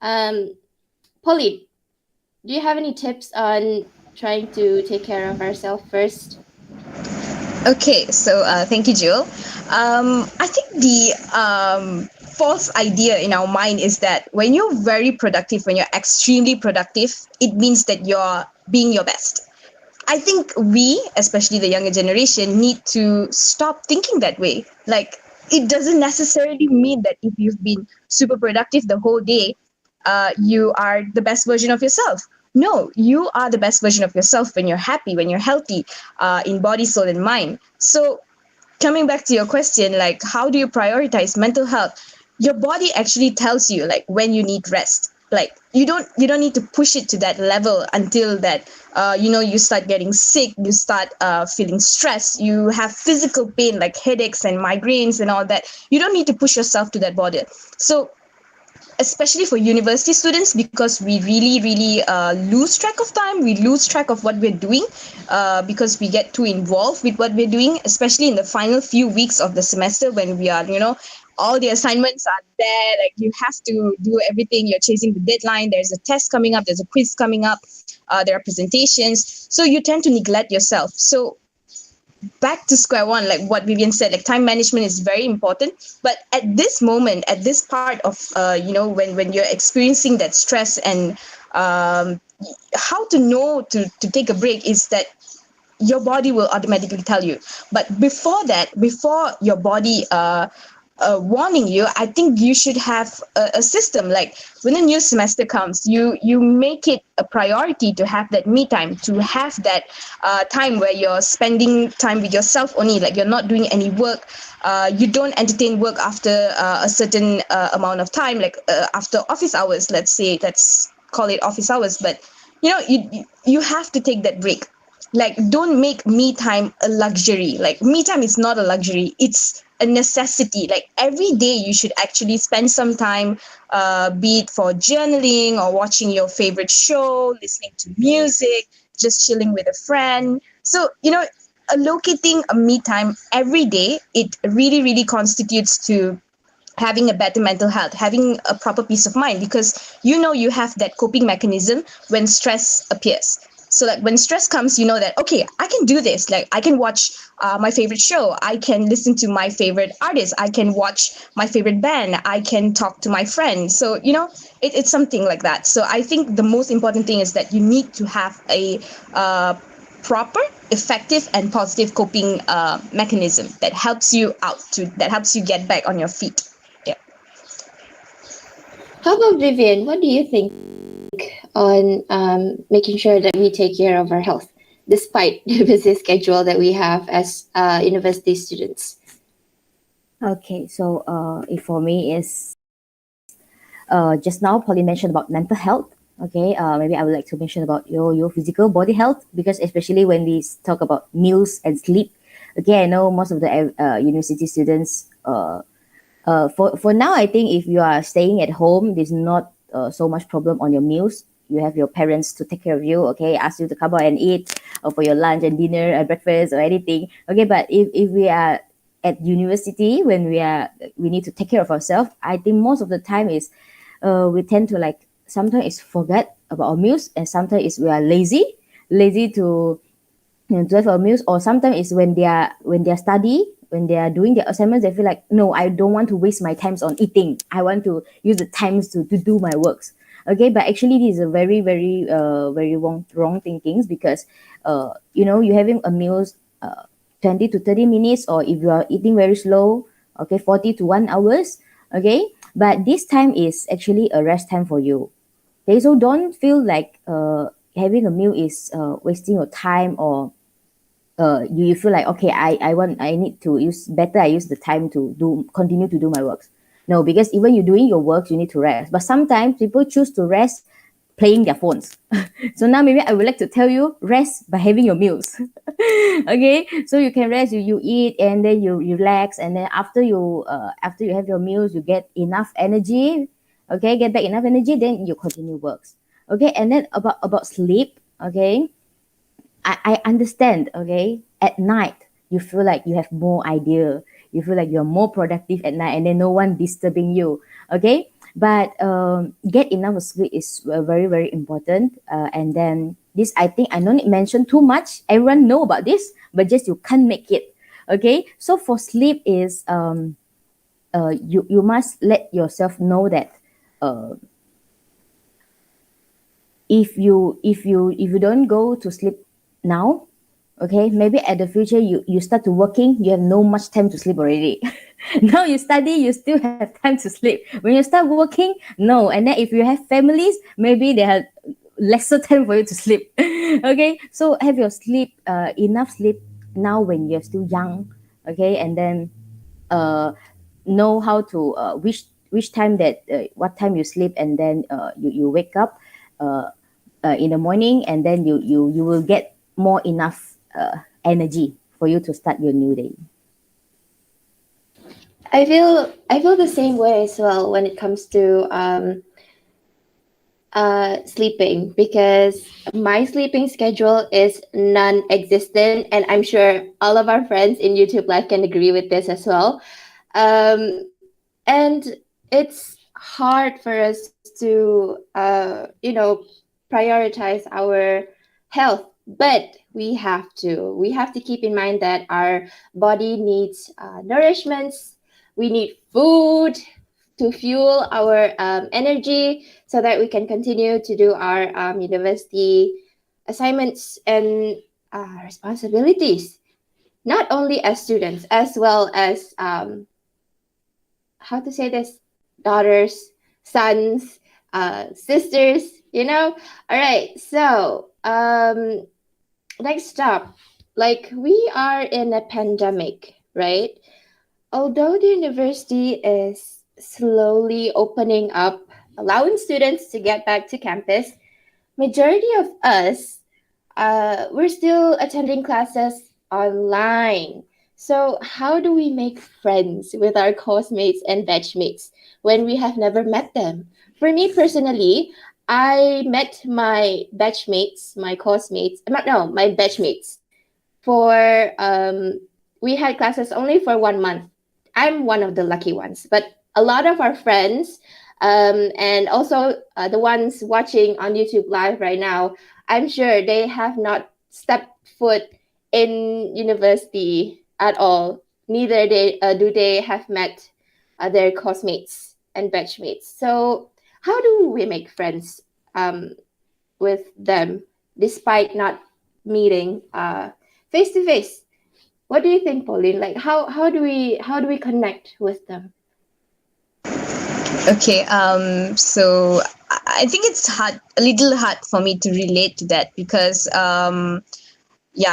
Pauline, do you have any tips on trying to take care of ourselves first? Okay, so thank you, Jill. I think the false idea in our mind is that when you're very productive, when you're extremely productive, it means that you're being your best. I think we, especially the younger generation, need to stop thinking that way. Like, it doesn't necessarily mean that if you've been super productive the whole day, you are the best version of yourself. No, you are the best version of yourself when you're happy, when you're healthy, in body, soul, and mind. So, coming back to your question, like, how do you prioritize mental health? Your body actually tells you, like, when you need rest. Like, you don't need to push it to that level until that you start getting sick, you start feeling stressed, you have physical pain like headaches and migraines and all that. You don't need to push yourself to that border. So especially for university students, because we really lose track of time, we lose track of what we're doing, because we get too involved with what we're doing, especially in the final few weeks of the semester when we are, all the assignments are there, like you have to do everything, you're chasing the deadline, there's a test coming up, there's a quiz coming up, there are presentations, so you tend to neglect yourself. So back to square one, like what Vivian said, like time management is very important. But at this moment, at this part of when you're experiencing that stress, and how to know to take a break is that your body will automatically tell you. But before that, before your body warning you, I think you should have a system. Like when a new semester comes, you make it a priority to have that me time, to have that time where you're spending time with yourself only, like you're not doing any work. You don't entertain work after a certain amount of time, like after office hours, let's call it office hours. But you have to take that break. Like, don't make me time a luxury. Like, me time is not a luxury, it's a necessity. Like, every day you should actually spend some time, be it for journaling or watching your favorite show, listening to music, just chilling with a friend. So allocating a me time every day, it really constitutes to having a better mental health, having a proper peace of mind, because you have that coping mechanism when stress appears. So like when stress comes, you know that, okay, I can do this. Like I can watch my favorite show. I can listen to my favorite artist. I can watch my favorite band. I can talk to my friends. So, it's something like that. So I think the most important thing is that you need to have a proper, effective, and positive coping mechanism that helps you that helps you get back on your feet. Yeah. How about Vivian? What do you think on making sure that we take care of our health despite the busy schedule that we have as university students? Okay, so if for me is just now Pauline mentioned about mental health. Okay, maybe I would like to mention about your physical body health, because especially when we talk about meals and sleep, Okay, I know most of the university students. For now, I think if you are staying at home, there's not so much problem on your meals. You have your parents to take care of you. Okay, ask you to come out and eat for your lunch and dinner and breakfast or anything. Okay, but if we are at university, when we need to take care of ourselves, I think most of the time is we tend to like sometimes it's forget about our meals, and sometimes it's we are lazy to to have our meals, or sometimes it's when they are when they are doing their assignments, they feel like, no, I don't want to waste my times on eating. I want to use the times to do my works. Okay, but actually this is a very very wrong thinkings, because you're having a meals 20 to 30 minutes, or if you are eating very slow, okay, 40 to 1 hours. Okay, but this time is actually a rest time for you. Okay, so don't feel like having a meal is wasting your time, or you feel like, okay, I need to use the time to continue to do my works. No, because even you're doing your work, you need to rest. But sometimes people choose to rest playing their phones. So now maybe I would like to tell you, rest by having your meals. Okay, so you can rest, you eat, and then you relax, and then after you have your meals, you get enough energy. Okay, get back enough energy, then you continue works. Okay, and then about sleep. Okay, I understand. Okay, at night you feel like you have more idea, you feel like you're more productive at night, and then no one disturbing you. Okay, but get enough sleep is very very important. And then this, I think I don't need mention too much, everyone know about this, but just you can't make it. Okay, so for sleep is you must let yourself know that if you don't go to sleep now, okay, maybe at the future you start to working, you have no much time to sleep already. Now you study, you still have time to sleep. When you start working, no. And then if you have families, maybe they have lesser time for you to sleep. Okay, so have your sleep, enough sleep now when you're still young. Okay, and then know how to which time that what time you sleep, and then you wake up in the morning, and then you will get more enough energy for you to start your new day. I feel the same way as well when it comes to sleeping, because my sleeping schedule is non-existent, and I'm sure all of our friends in YouTube Live can agree with this as well. And it's hard for us to prioritize our health, but we have to keep in mind that our body needs nourishments. We need food to fuel our energy, so that we can continue to do our university assignments and responsibilities, not only as students, as well as how to say this, daughters, sons, sisters, all right, so next up, like, we are in a pandemic, right? Although the university is slowly opening up, allowing students to get back to campus, majority of us, we're still attending classes online. So how do we make friends with our course-mates and batchmates when we have never met them? For me personally, I met my batchmates, my batchmates for, we had classes only for 1 month. I'm one of the lucky ones, but a lot of our friends, and also the ones watching on YouTube Live right now, I'm sure they have not stepped foot in university at all. Neither do they have met their course-mates and batchmates. So how do we make friends with them despite not meeting face to face? What do you think, Pauline? Like, how do we connect with them? Okay, so I think it's a little hard for me to relate to that, because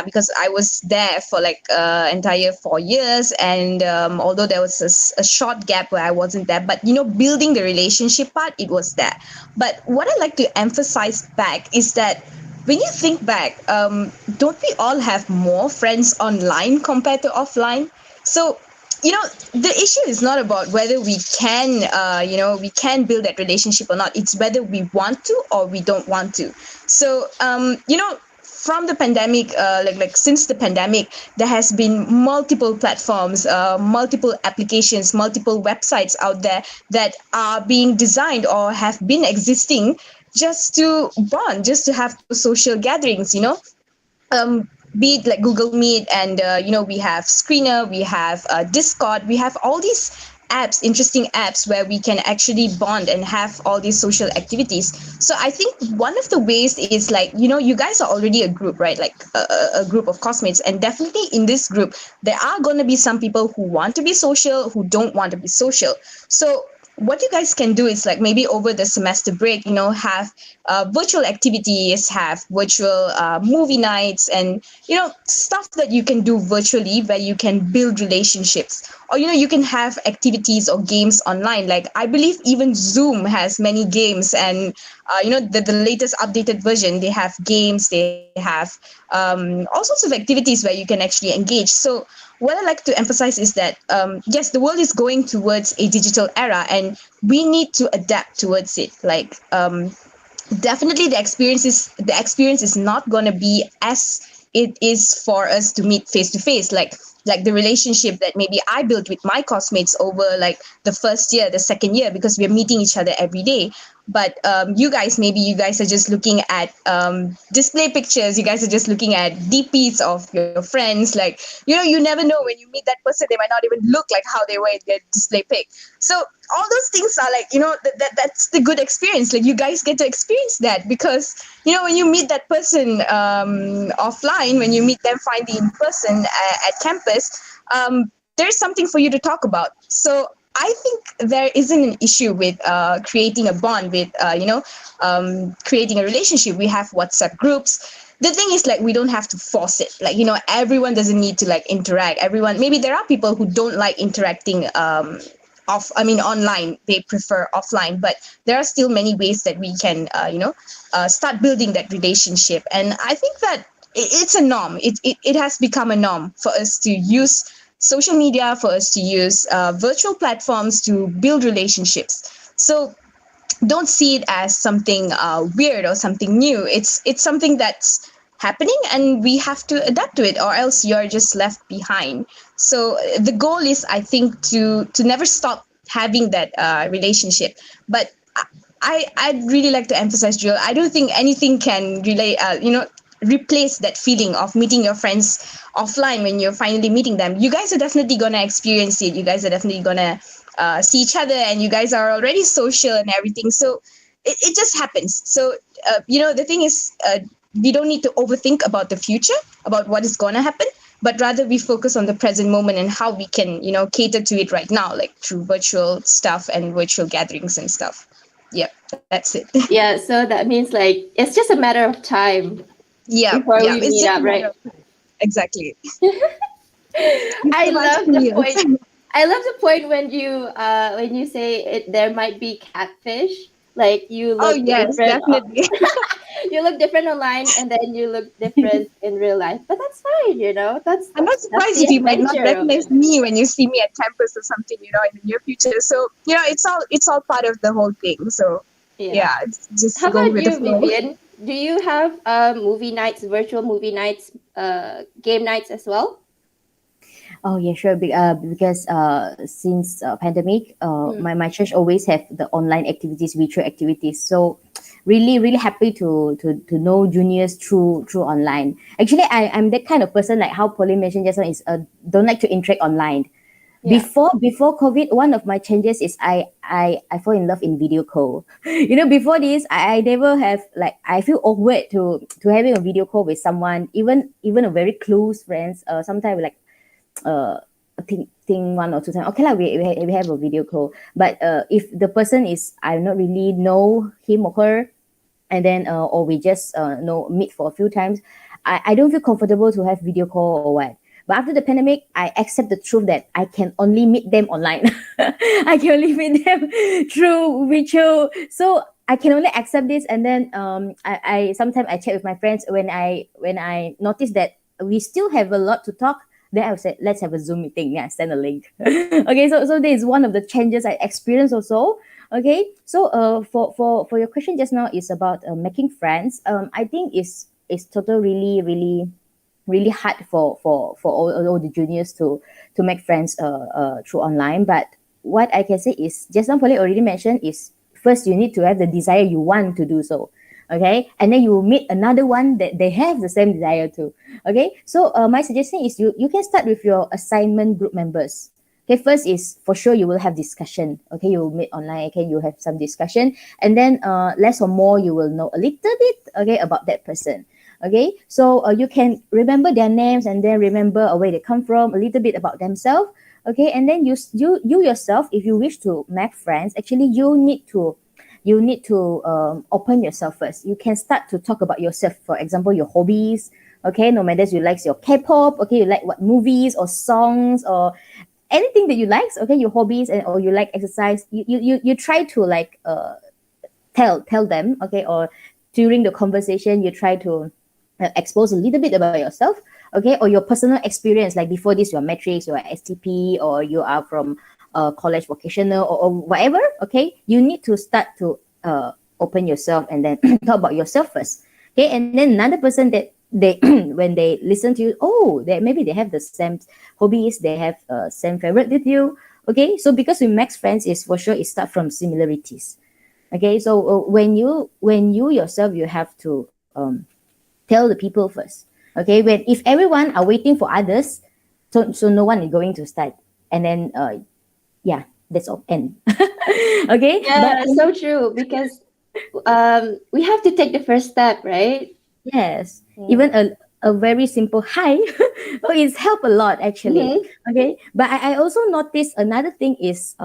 because I was there for like entire 4 years, and although there was a short gap where I wasn't there, but building the relationship part, it was there. But what I like to emphasize back is that when you think back, don't we all have more friends online compared to offline? So, the issue is not about whether we can, we can build that relationship or not. It's whether we want to or we don't want to. So, from the pandemic, like since the pandemic, there has been multiple platforms, multiple applications, multiple websites out there that are being designed or have been existing just to bond, just to have social gatherings, be it like Google Meet, and we have Screener, we have Discord, we have all these apps, interesting apps where we can actually bond and have all these social activities. So I think one of the ways is like, you guys are already a group, right? Like a group of classmates, and definitely in this group there are going to be some people who want to be social, who don't want to be social. So what you guys can do is like maybe over the semester break, have virtual activities, have virtual movie nights, and stuff that you can do virtually where you can build relationships. Or you can have activities or games online. Like I believe even Zoom has many games, and the latest updated version, they have games, they have all sorts of activities where you can actually engage. So what I like to emphasize is that yes, the world is going towards a digital era, and we need to adapt towards it. Like definitely the experience is not going to be as it is for us to meet face to face. Like the relationship that maybe I built with my classmates over like the first year, the second year, because we're meeting each other every day. But you guys are just looking at display pictures. You guys are just looking at DPs of your friends. Like, you never know when you meet that person, they might not even look like how they were in their display pic. So all those things are like, that's the good experience. Like you guys get to experience that because, when you meet that person offline, when you meet them finally in person at campus, there's something for you to talk about. So I think there isn't an issue with creating a bond, with creating a relationship. We have WhatsApp groups. The thing is, like, we don't have to force it. Like, everyone doesn't need to like interact. Maybe there are people who don't like interacting online. They prefer offline, but there are still many ways that we can start building that relationship. And I think that it's a norm. It has become a norm for us to use social media, for us to use virtual platforms to build relationships. So don't see it as something weird or something new. It's something that's happening, and we have to adapt to it, or else you're just left behind. So the goal is, I think, to never stop having that relationship. But I'd really like to emphasize, Jill, I don't think anything can replace that feeling of meeting your friends offline when you're finally meeting them. You guys are definitely going to experience it. You guys are definitely going to see each other, and you guys are already social and everything. So it just happens. So, the thing is, we don't need to overthink about the future, about what is going to happen, but rather we focus on the present moment and how we can, cater to it right now, like through virtual stuff and virtual gatherings and stuff. Yep, that's it. Yeah, so that means like it's just a matter of time. Yeah, before we it's meet just up, right? Exactly. I love the point. I love the point when you say there might be catfish. Like you look yes, different. definitely. You look different online, and then you look different in real life. But that's fine, That's I'm not surprised the if you might not adventure of recognize me when you see me at campus or something, in the near future. So, it's all part of the whole thing. So, yeah, it's just How going about with you, the flow. Vivian? Do you have movie nights, virtual movie nights, game nights as well? Oh yeah, sure. Because since pandemic, my church always have the online activities, virtual activities. So really happy to know juniors through online. Actually, I'm that kind of person, like how Pauline mentioned just now, is don't like to interact online. Yeah. Before COVID, one of my changes is I fall in love in video call. Before this, I never have, like, I feel awkward to having a video call with someone, even a very close friends. Sometimes like think 1 or 2 times. Okay, we have a video call. But if the person is, I not really know him or her, and then or we just meet for a few times, I don't feel comfortable to have video call or what. But after the pandemic, I accept the truth that I can only meet them online. I can only meet them through virtual. So I can only accept this, and then I sometimes I check with my friends when I notice that we still have a lot to talk. Then I will say, let's have a Zoom meeting. Yeah, send a link. Okay, so there is one of the changes I experienced also. Okay, so for your question just now is about making friends. I think it's totally really hard for all the juniors to make friends through online. But what I can say is, just now Pauline already mentioned, is first you need to have the desire, you want to do so. Okay, and then you will meet another one that they have the same desire too. Okay, so my suggestion is you can start with your assignment group members. Okay, first is for sure you will have discussion. Okay, you will meet online. Okay, you have some discussion, and then less or more you will know a little bit, okay, about that person. Okay, so you can remember their names and then remember where they come from, a little bit about themselves. Okay, and then you yourself, if you wish to make friends, actually you need to open yourself first. You can start to talk about yourself. For example, your hobbies. Okay, no matter you like your K-pop. Okay, you like what movies or songs or anything that you like. Okay, your hobbies or you like exercise. You try to like tell them. Okay, or during the conversation you try to expose a little bit about yourself. Okay, or your personal experience, like before this you're matrix, you're STP, or you are from college vocational or whatever. Okay, you need to start to open yourself and then talk about yourself first. Okay, and then another person that they when they listen to you, maybe they have the same hobbies, they have same favorite with you. Okay, so because we make friends is for sure it start from similarities. Okay, so when you yourself, you have to tell the people first. Okay, if everyone are waiting for others, so no one is going to start, and then yeah, that's all end. Okay, Yeah, so true, because we have to take the first step, right? yes, even a very simple hi, it's help a lot actually. Okay, but I also noticed another thing is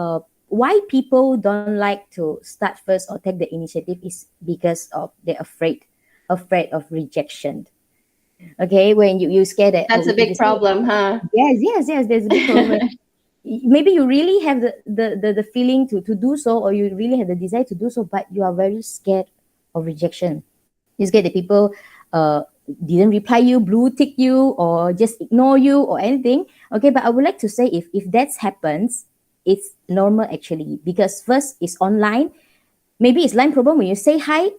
why people don't like to start first or take the initiative is because of they're afraid of rejection. Okay, when you scared that That's a big problem, huh? yes, there's a big problem. Maybe you really have the feeling to do so, or you really have the desire to do so, but you are very scared of rejection. You scared that people didn't reply you, blue tick you, or just ignore you or anything. Okay, but I would like to say if that happens, it's normal actually, because first it's online. Maybe it's line problem when you say hi.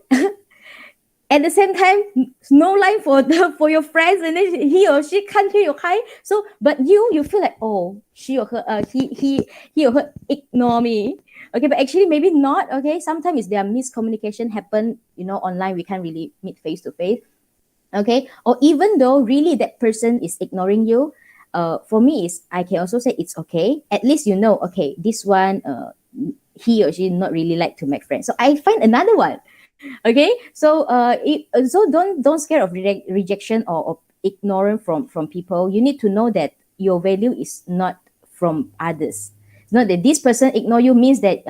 At the same time, no line for your friends, and then he or she can't hear your hi. So, but you feel like, oh, she or her, he or her ignore me. Okay, but actually maybe not. Okay, sometimes it's their miscommunication happen. Online we can't really meet face to face. Okay, or even though really that person is ignoring you, for me is I can also say it's okay. At least okay, this one, he or she not really like to make friends. So I find another one. Okay, so so don't scare of rejection or ignorance from people. You need to know that your value is not from others. It's not that this person ignore you means that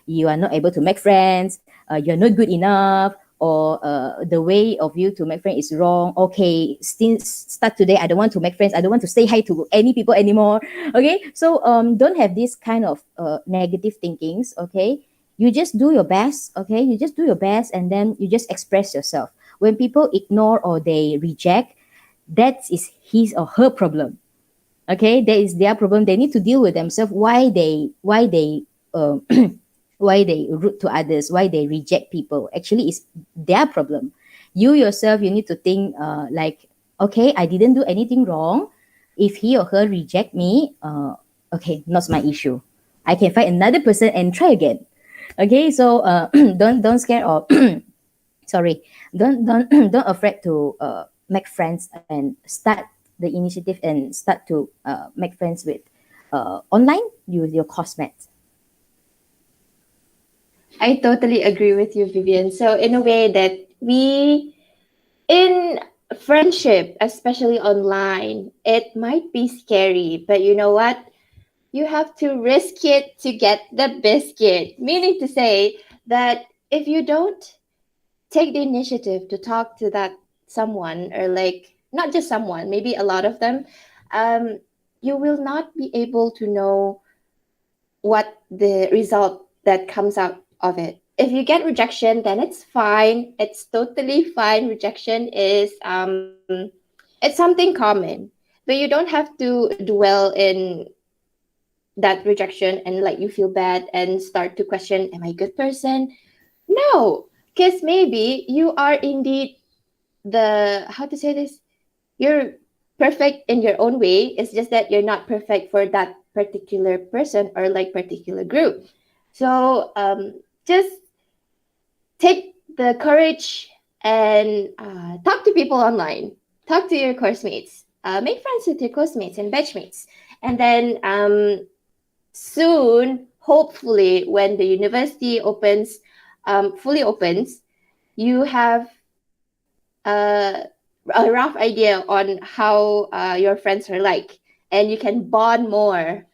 you are not able to make friends, you're not good enough, or the way of you to make friends is wrong. Okay, since start today I don't want to make friends, I don't want to say hi to any people anymore. Okay, so don't have this kind of negative thinkings. Okay, you just do your best. Okay, you just do your best, and then you just express yourself. When people ignore or they reject, that is his or her problem. Okay, that is their problem. They need to deal with themselves. Why they why they rude to others, why they reject people. Actually, it's their problem. You yourself, you need to think like, okay, I didn't do anything wrong. If he or her reject me, okay, not my issue. I can find another person and try again. Okay, so don't scare or sorry, don't afraid to make friends and start the initiative and start to make friends with online with your classmates. I totally agree with you, Vivian. So in a way that in friendship, especially online, it might be scary, but you know what? You have to risk it to get the biscuit. Meaning to say that if you don't take the initiative to talk to that someone, or like not just someone, maybe a lot of them, you will not be able to know what the result that comes out of it. if you get rejection, then it's fine. It's totally fine. Rejection is it's something common, but you don't have to dwell in that rejection and like you feel bad and start to question, am I a good person? No, because maybe you are indeed the, how to say this, you're perfect in your own way. It's just that you're not perfect for that particular person or like particular group. So just take the courage and talk to people online, talk to your course mates, make friends with your course mates and batchmates, and then soon, hopefully, when the university opens, fully opens, you have a rough idea on how your friends are like, and you can bond more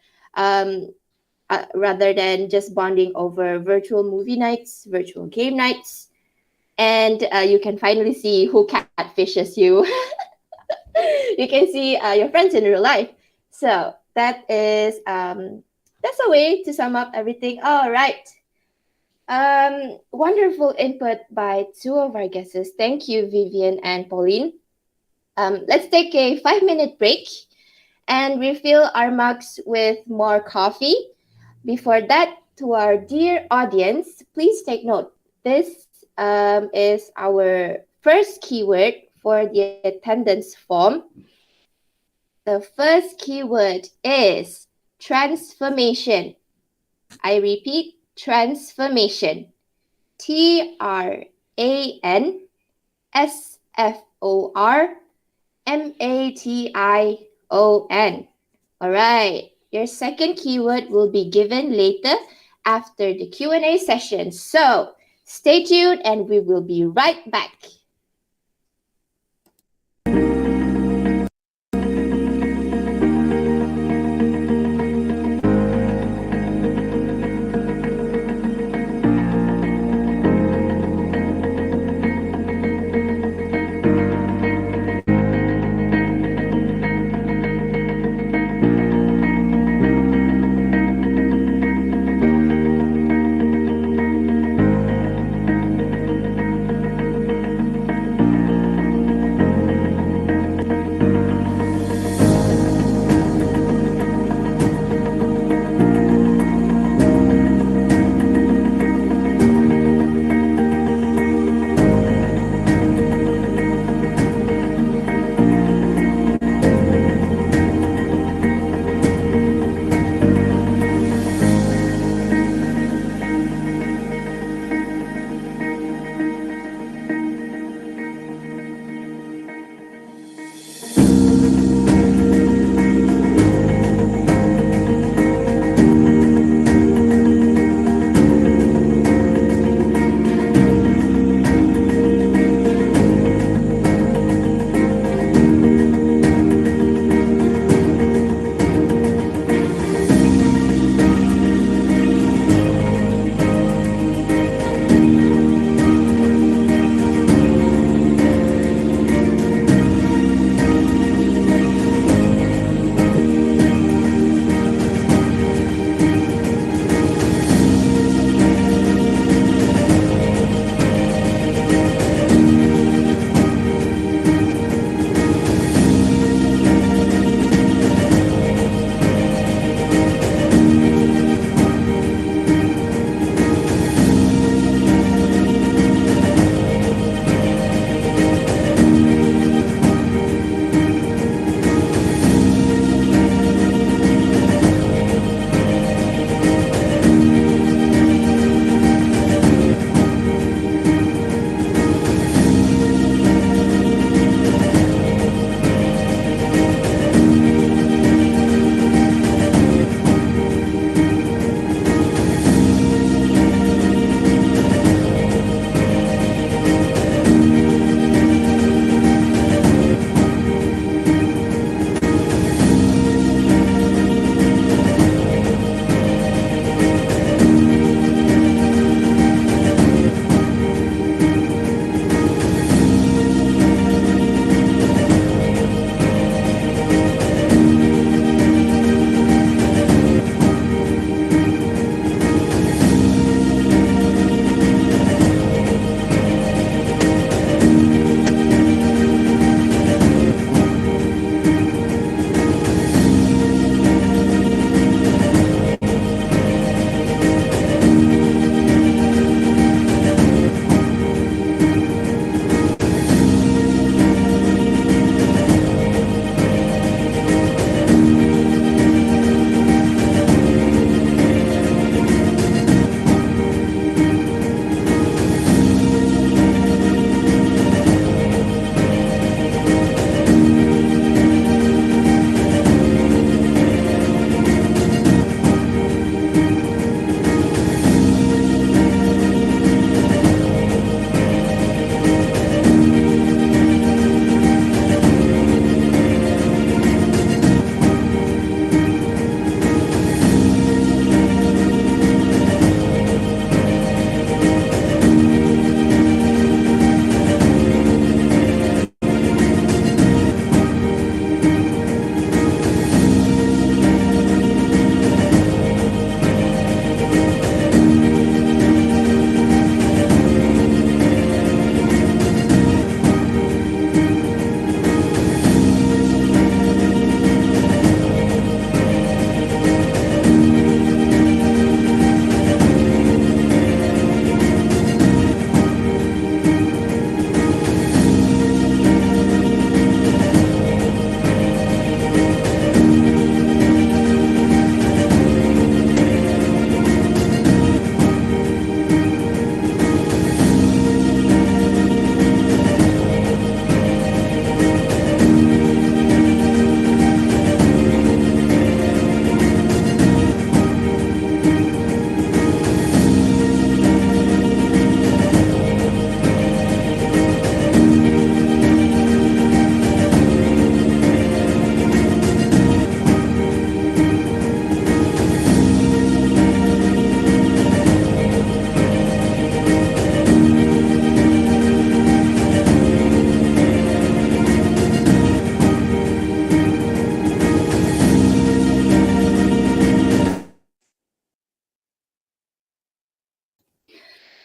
rather than just bonding over virtual movie nights, virtual game nights, and you can finally see who catfishes you. You can see your friends in real life. So that is that's a way to sum up everything. All right. Wonderful input by two of our guests. Thank you, Vivian and Pauline. Let's take a 5-minute break and refill our mugs with more coffee. Before that, to our dear audience, please take note. This is our first keyword for the attendance form. The first keyword is transformation. I repeat, transformation. TRANSFORMATION. All right. Your second keyword will be given later after the Q&A session. So stay tuned and we will be right back.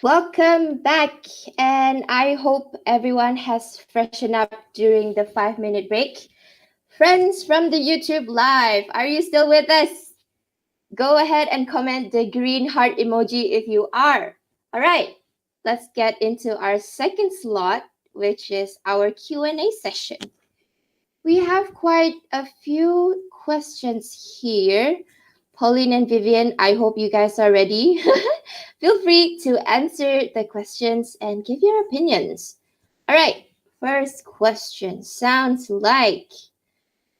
Welcome back, and I hope everyone has freshened up during the 5-minute break. Friends from the YouTube Live, are you still with us? Go ahead and comment the green heart emoji if you are. All right, let's get into our second slot, which is our Q&A session. We have quite a few questions here. Pauline and Vivian, I hope you guys are ready. Feel free to answer the questions and give your opinions. All right, first question sounds like,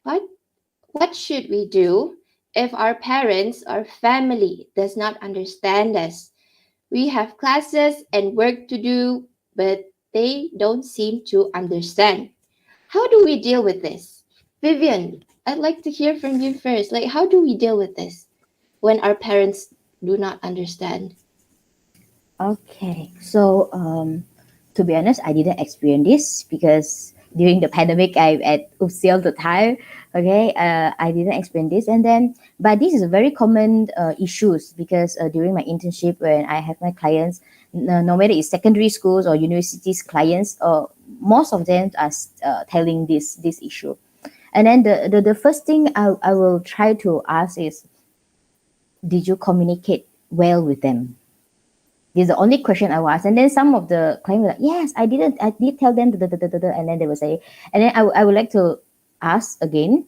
what should we do if our parents or family does not understand us? We have classes and work to do, but they don't seem to understand. How do we deal with this? Vivian, I'd like to hear from you first. Like, how do we deal with this when our parents do not understand? Okay, so to be honest, I didn't experience this because during the pandemic, I'm at UCL the time. Okay, I didn't experience this, and then but this is a very common issues because during my internship when I have my clients, no matter it's secondary schools or universities clients, most of them are telling this issue, and then the first thing I will try to ask is, did you communicate well with them? This is the only question I will ask. And then some of the clients were like, yes, I did tell them, and then they will say, and then I would like to ask again,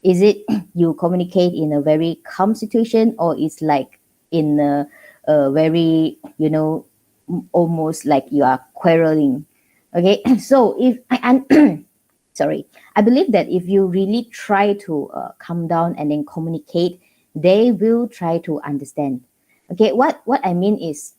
is it you communicate in a very calm situation, or it's like in a very, almost like you are quarreling? Okay, so if sorry, I believe that if you really try to calm down and then communicate, they will try to understand. Okay, what I mean is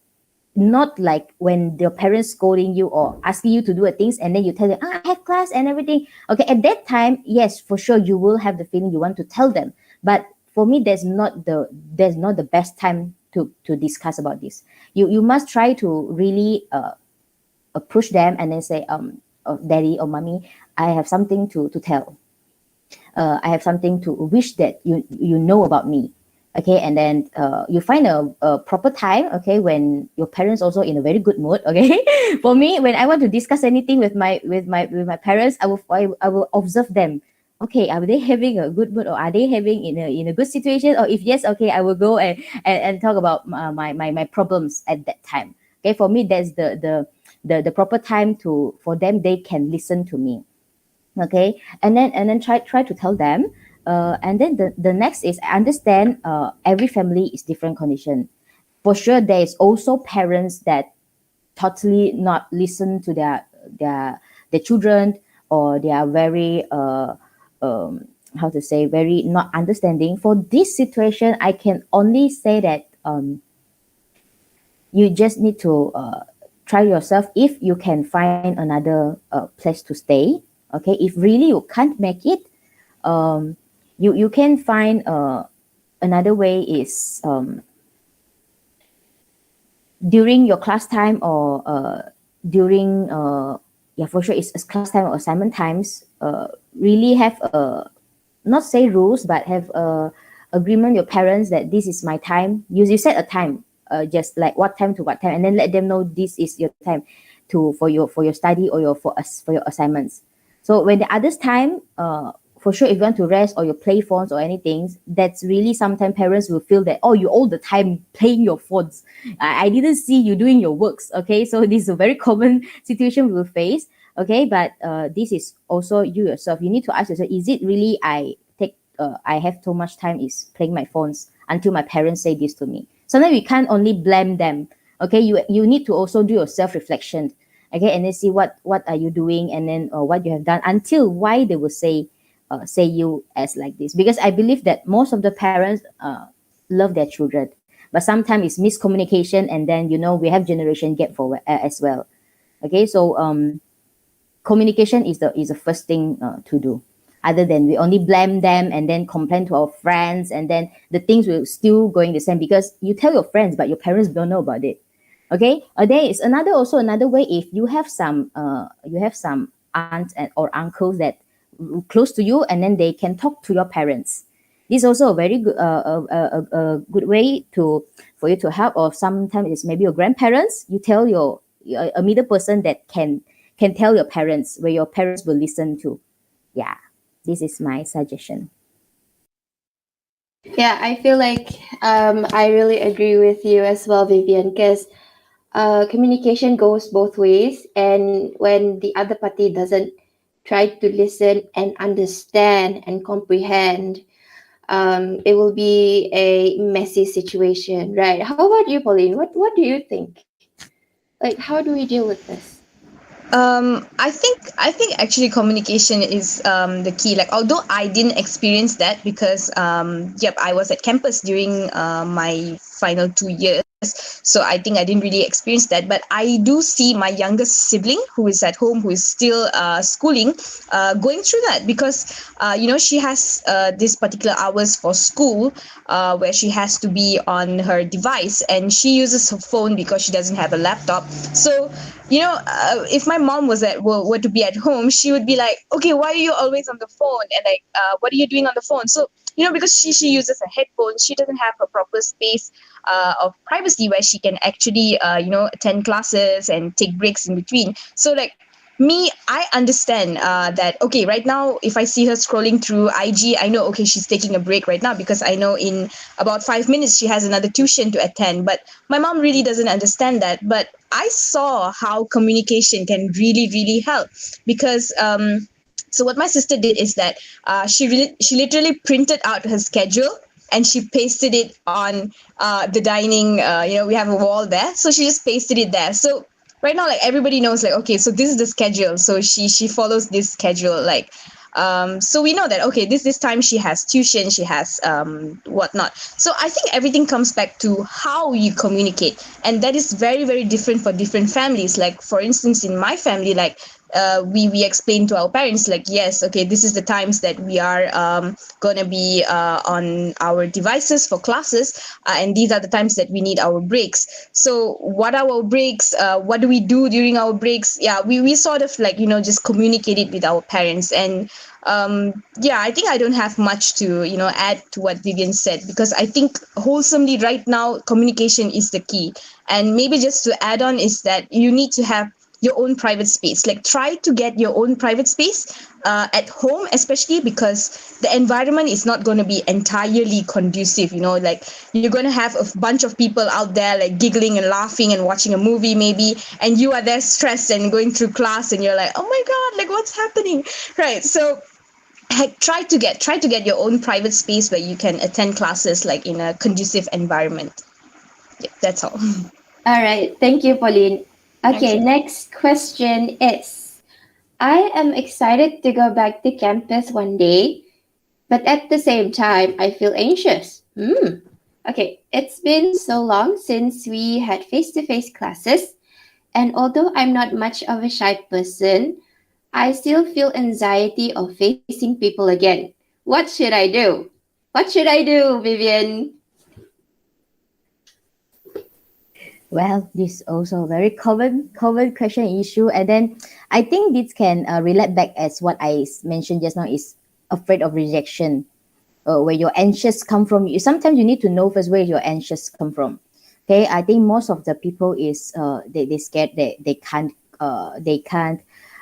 not like when your parents scolding you or asking you to do things and then you tell them, I have class and everything. Okay, at that time, yes, for sure you will have the feeling you want to tell them. But for me, there's not the best time to discuss about this. You must try to really push them and then say, daddy or mommy, I have something to tell. I have something to wish that you know about me. Okay, and then you find a proper time, okay, when your parents also in a very good mood. Okay, for me, when I want to discuss anything with my parents, I will observe them. Okay, are they having a good mood, or are they having in a good situation? Or if yes, okay, I will go and talk about my problems at that time. Okay, for me, that's the proper time for them, they can listen to me. Okay, and then try to tell them. And then the next is, I understand every family is different condition. For sure, there is also parents that totally not listen to their children, or they are very how to say, very not understanding. For this situation, I can only say that you just need to try yourself if you can find another place to stay. Okay, if really you can't make it, you can find another way is during your class time, or during for sure it's class time or assignment times, really have not say rules, but have agreement your parents that this is my time. You set a time, just like what time to what time, and then let them know this is your time for your study or for your assignments. So when the others time, for sure, if you want to rest or you play phones or anything, that's really sometimes parents will feel that, oh, you all the time playing your phones. I didn't see you doing your works. Okay, so this is a very common situation we will face. Okay, but this is also you yourself. You need to ask yourself, is it really I have too much time is playing my phones until my parents say this to me? Sometimes we can't only blame them. Okay, you need to also do your self-reflection. Okay, and then see what are you doing, and then what you have done, until why they will say you as like this. Because I believe that most of the parents love their children, but sometimes it's miscommunication, and then we have generation gap for as well. Okay, so communication is the first thing to do. Other than we only blame them and then complain to our friends, and then the things will still going the same, because you tell your friends but your parents don't know about it. Okay, there is another way. If you have some aunts or uncles that close to you, and then they can talk to your parents. This is also a very good a good way for you to help. Or sometimes it's maybe your grandparents. You tell a middle person that can tell your parents, where your parents will listen to. Yeah, this is my suggestion. Yeah, I feel like I really agree with you as well, Vivian, because communication goes both ways, and when the other party doesn't try to listen and understand and comprehend, it will be a messy situation, right? How about you, Pauline? What do you think? Like, how do we deal with this? I think actually communication is the key. Like, although I didn't experience that because I was at campus during my final 2 years, so I think I didn't really experience that. But I do see my youngest sibling who is at home, who is still schooling, going through that because she has this particular hours for school where she has to be on her device, and she uses her phone because she doesn't have a laptop. So if my mom were to be at home, she would be like, okay, why are you always on the phone? And like, what are you doing on the phone? So, because she uses a headphone, she doesn't have a proper space of privacy where she can actually, attend classes and take breaks in between. So like, me, I understand that, okay, right now, if I see her scrolling through IG, I know, okay, she's taking a break right now because I know in about 5 minutes she has another tuition to attend. But my mom really doesn't understand that. But I saw how communication can really, really help because so what my sister did is that she literally printed out her schedule and she pasted it on the dining. We have a wall there, so she just pasted it there. So right now, like, everybody knows, like, okay, so this is the schedule. So she follows this schedule, like. So we know that, okay, this time she has tuition, she has whatnot. So I think everything comes back to how you communicate, and that is very, very different for different families. Like, for instance, in my family, like, we explain to our parents, like, yes, okay, this is the times that we are gonna be on our devices for classes, and these are the times that we need our breaks. So what are our breaks? What do we do during our breaks? Yeah, we sort of, like, just communicate it with our parents. And I think I don't have much to add to what Vivian said, because I think wholesomely right now communication is the key. And maybe just to add on is that you need to have your own private space. Like, try to get your own private space at home, especially because the environment is not going to be entirely conducive. Like, you're going to have a bunch of people out there, like, giggling and laughing and watching a movie maybe, and you are there stressed and going through class and you're like, oh my god, like, what's happening, right? So try to get your own private space where you can attend classes, like, in a conducive environment. Yeah, that's all. All right. Thank you, Pauline. Okay, Thanks. next question is, I am excited to go back to campus one day, but at the same time, I feel anxious. Okay, it's been so long since we had face-to-face classes, and although I'm not much of a shy person, I still feel anxiety of facing people again. What should I do? What should I do, Vivian? Well, this is also a very common question issue, and then I think this can relate back as what I mentioned just now, is afraid of rejection, where your anxious come from. Sometimes you need to know first where your anxious come from. Okay, I think most of the people is they scared that they can't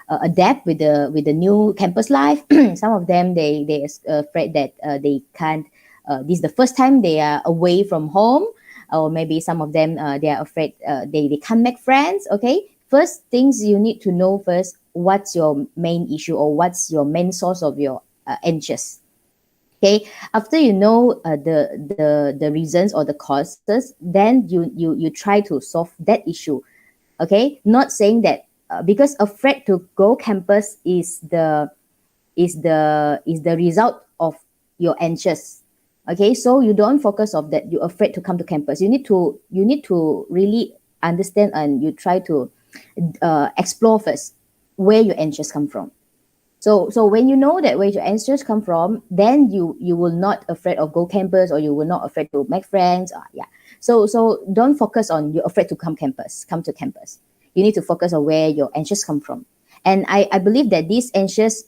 adapt with the new campus life. Some of them they afraid that they can't. This is the first time they are away from home, or maybe some of them they are afraid they can't make friends. Okay, first things you need to know first, what's your main issue or what's your main source of your anxious. Okay, after you know the reasons or the causes, then you try to solve that issue. Okay, not saying that because afraid to go campus is the result of your anxious. Okay, so you don't focus on that you're afraid to come to campus. You need to really understand, and you try to explore first where your anxious come from. So when you know that where your answers come from, then you will not afraid of go campus, or you will not afraid to make friends. So don't focus on you're afraid to come to campus. You need to focus on where your anxious come from. And I believe that these anxious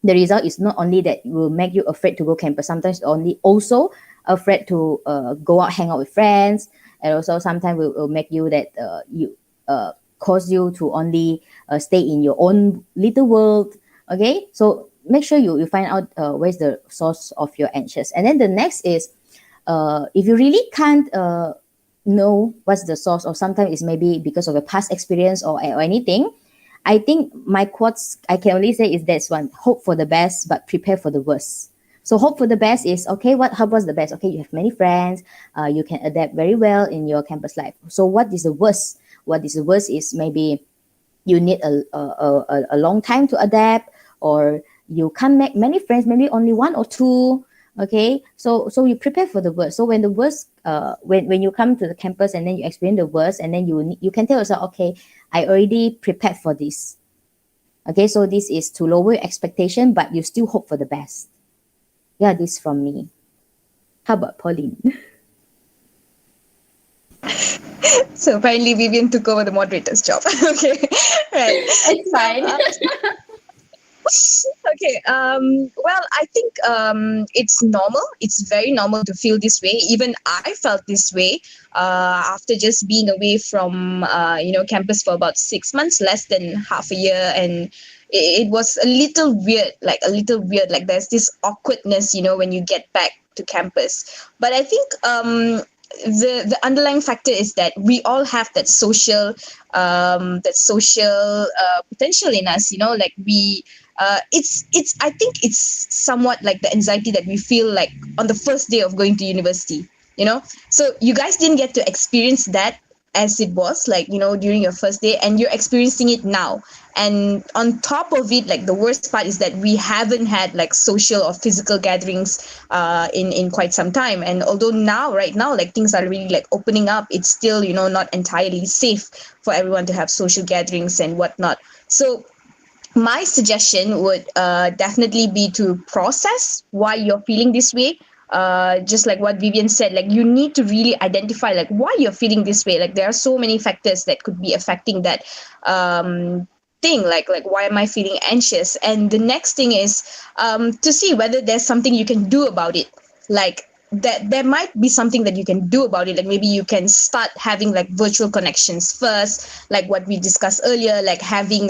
the result is not only that it will make you afraid to go campus, sometimes only also afraid to go out, hang out with friends, and also sometimes will make you that cause you to only stay in your own little world. Okay, so make sure you find out where's the source of your anxious. And then the next is if you really can't know what's the source, or sometimes it's maybe because of a past experience or anything, I think my quotes I can only say is this one: hope for the best but prepare for the worst. So hope for the best is, okay, how was the best? Okay, you have many friends, you can adapt very well in your campus life. So what is the worst? What is the worst is maybe you need a long time to adapt, or you can't make many friends, maybe only one or two. Okay, so you prepare for the worst. So when the worst, when you come to the campus and then you experience the worst, and then you can tell yourself, okay, I already prepared for this. Okay, so this is to lower your expectation, but you still hope for the best. Yeah, this from me. How about Pauline? So apparently Vivian took over the moderator's job. Okay, right. It's fine. Okay. Well, I think it's normal. It's very normal to feel this way. Even I felt this way after just being away from campus for about 6 months, less than half a year, and it was a little weird. Like there's this awkwardness, when you get back to campus. But I think the underlying factor is that we all have that social potential in us. Like we. It's I think it's somewhat like the anxiety that we feel like on the first day of going to university, so you guys didn't get to experience that as it was like, during your first day, and you're experiencing it now. And on top of it, like the worst part is that we haven't had like social or physical gatherings in quite some time. And although right now like things are really like opening up, it's still not entirely safe for everyone to have social gatherings and whatnot. So my suggestion would definitely be to process why you're feeling this way. Just like what Vivian said, like you need to really identify like why you're feeling this way. Like there are so many factors that could be affecting that thing. Like why am I feeling anxious? And the next thing is to see whether there's something you can do about it. Like that there might be something that you can do about it. Like maybe you can start having like virtual connections first, like what we discussed earlier, like having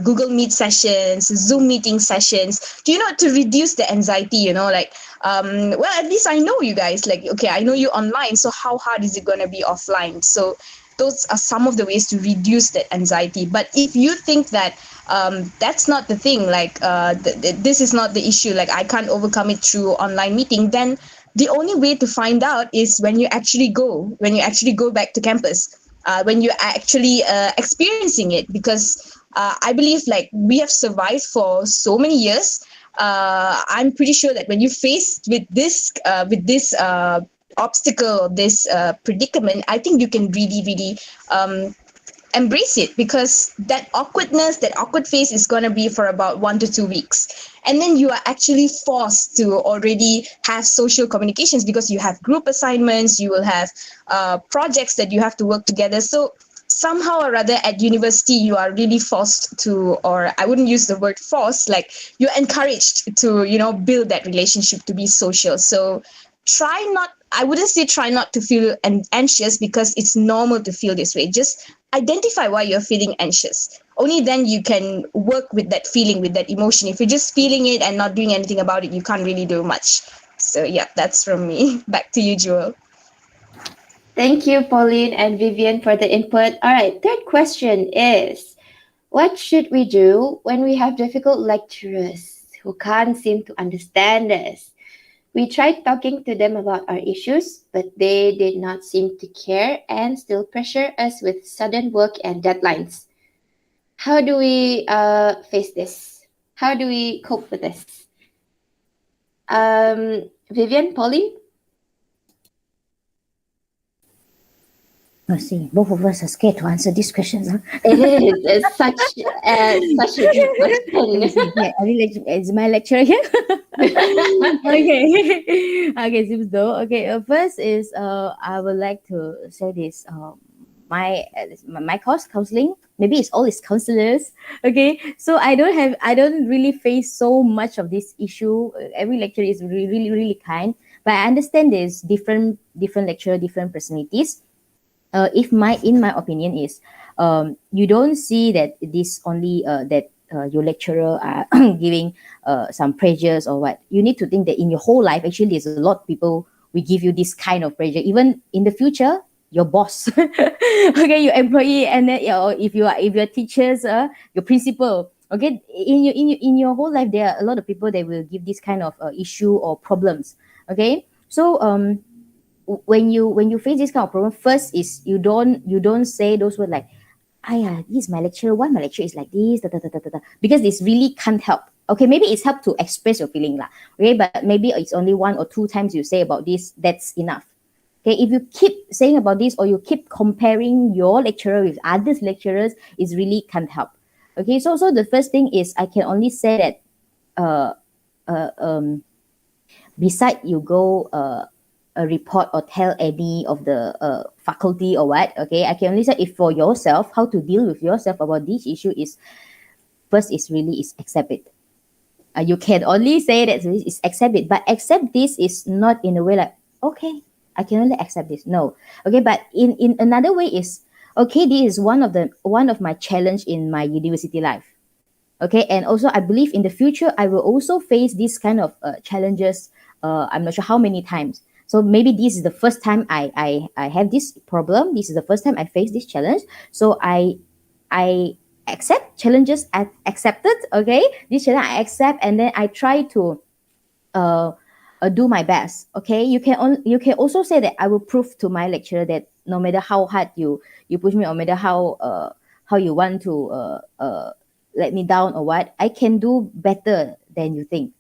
Google Meet sessions, Zoom meeting sessions, to reduce the anxiety, like well, at least I know you guys, like, okay, I know you online, so how hard is it going to be offline? So those are some of the ways to reduce that anxiety. But if you think that that's not the thing, like this is not the issue, like I can't overcome it through online meeting, then the only way to find out is when you actually go back to campus, when you're actually experiencing it. Because I believe like we have survived for so many years. I'm pretty sure that when you're faced with this obstacle, this predicament, I think you can really, really embrace it, because that awkward phase is going to be for about 1 to 2 weeks. And then you are actually forced to already have social communications, because you have group assignments, you will have projects that you have to work together. So somehow or other at university, you are really forced to, or I wouldn't use the word forced, like you're encouraged to, build that relationship, to be social. So I wouldn't say try not to feel anxious, because it's normal to feel this way. Just identify why you're feeling anxious. Only then you can work with that feeling, with that emotion. If you're just feeling it and not doing anything about it, you can't really do much. So yeah, that's from me. Back to you, Jewel. Thank you, Pauline and Vivian, for the input. All right, third question is, what should we do when we have difficult lecturers who can't seem to understand us? We tried talking to them about our issues, but they did not seem to care and still pressure us with sudden work and deadlines. How do we face this? How do we cope with this? Vivian, Pauline? Let's see, both of us are scared to answer these questions. Huh? It is. It's such a good question. Yeah, is my lecturer here? Okay, seems though. Okay, first is I would like to say this. My course, counseling, maybe it's all his counselors. Okay, so I don't really face so much of this issue. Every lecturer is really kind, but I understand there's different lecturer, different personalities. In my opinion is, you don't see that this only that your lecturer are giving some pressures or what. You need to think that in your whole life, actually, there's a lot of people will give you this kind of pressure. Even in the future, your boss, okay, your employee, and then if you're teachers, your principal. Okay, in your whole life, there are a lot of people that will give this kind of issue or problems. Okay, so when you face this kind of problem, first is you don't say those words like, this is my lecturer, why my lecturer is like this, because this really can't help. Okay, maybe it's help to express your feeling lah. Okay, but maybe it's only 1 or 2 times you say about this, that's enough. Okay, if you keep saying about this or you keep comparing your lecturer with others lecturers, it really can't help. Okay, so the first thing is I can only say that beside you go a report or tell any of the faculty or what, okay, I can only say if for yourself, how to deal with yourself about this issue is, first is accept it. You can only say that is accept it, but accept this is not in a way like, okay, I can only accept this. No. Okay, but in another way is, okay, this is one of my challenge in my university life. Okay, and also I believe in the future I will also face this kind of challenges. I'm not sure how many times. So maybe this is the first time I have this problem. This is the first time I face this challenge. So I accept challenges. I accepted. Okay, this challenge I accept, and then I try to do my best. Okay, you can also say that I will prove to my lecturer that no matter how hard you push me, or no matter how you want to let me down or what, I can do better than you think.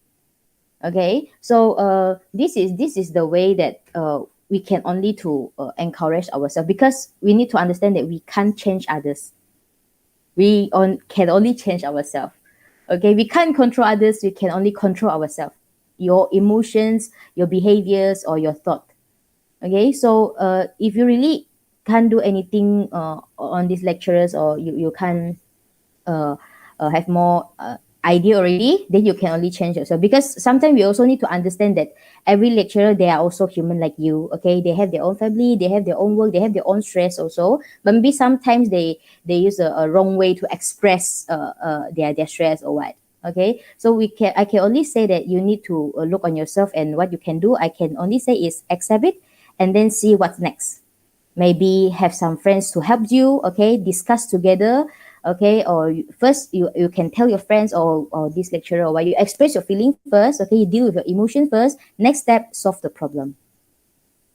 Okay, so this is the way that we can only to encourage ourselves, because we need to understand that we can't change others. We can only change ourselves. Okay, we can't control others. We can only control ourselves, your emotions, your behaviors, or your thought. Okay, so if you really can't do anything on these lecturers, or you can't have more idea already, then you can only change yourself. Because sometimes we also need to understand that every lecturer, they are also human like you. Okay, they have their own family, they have their own work, they have their own stress also, but maybe sometimes they use a wrong way to express their stress or what. Okay, so I can only say that you need to look on yourself, and what you can do, I can only say is accept it and then see what's next. Maybe have some friends to help you. Okay, discuss together. Okay, or first you can tell your friends or this lecturer, or why you express your feelings first. Okay, you deal with your emotions first. Next step, solve the problem.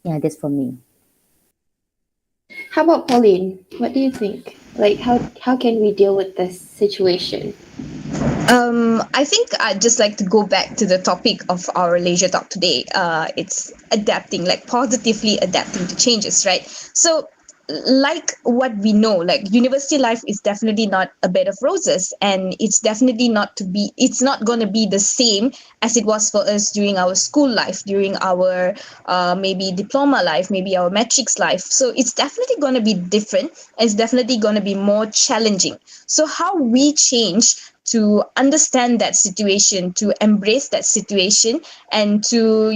Yeah, that's for me. How about Pauline? What do you think? Like, how can we deal with this situation? I think I'd just like to go back to the topic of our leisure talk today. It's adapting, like positively adapting to changes, right? So like what we know, like university life is definitely not a bed of roses, and it's definitely not going to be the same as it was for us during our school life, during our maybe diploma life, maybe our matrix life. So it's definitely going to be different. It's definitely going to be more challenging. So how we change to understand that situation, to embrace that situation, and to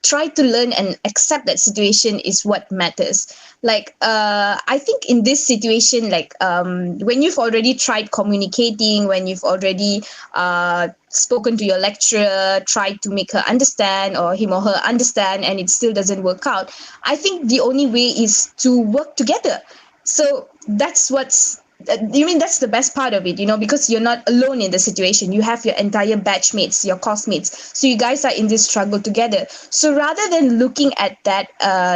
try to learn and accept that situation is what matters. Like I think in this situation, like when you've already tried communicating, when you've already spoken to your lecturer, tried to make her understand or him or her understand, and it still doesn't work out, I think the only way is to work together. So that's that's the best part of it, because you're not alone in the situation. You have your entire batch mates, your course mates. So you guys are in this struggle together. So rather than looking at that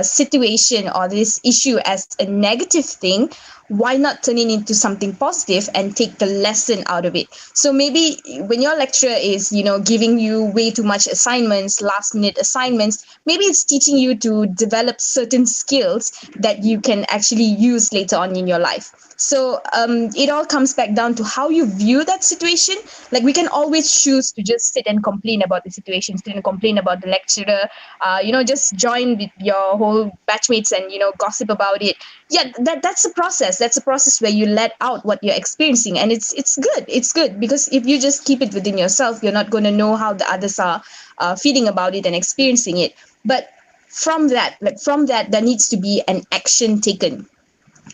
situation or this issue as a negative thing, why not turn it into something positive and take the lesson out of it? So maybe when your lecturer is, giving you way too much assignments, last minute assignments, maybe it's teaching you to develop certain skills that you can actually use later on in your life. So it all comes back down to how you view that situation. Like we can always choose to just sit and complain about the situation, sit and complain about the lecturer, just join with your whole batchmates and, gossip about it. yeah, that's a process. That's a process where you let out what you're experiencing, and it's good. It's good because if you just keep it within yourself, you're not going to know how the others are feeling about it and experiencing it. But from that, there needs to be an action taken,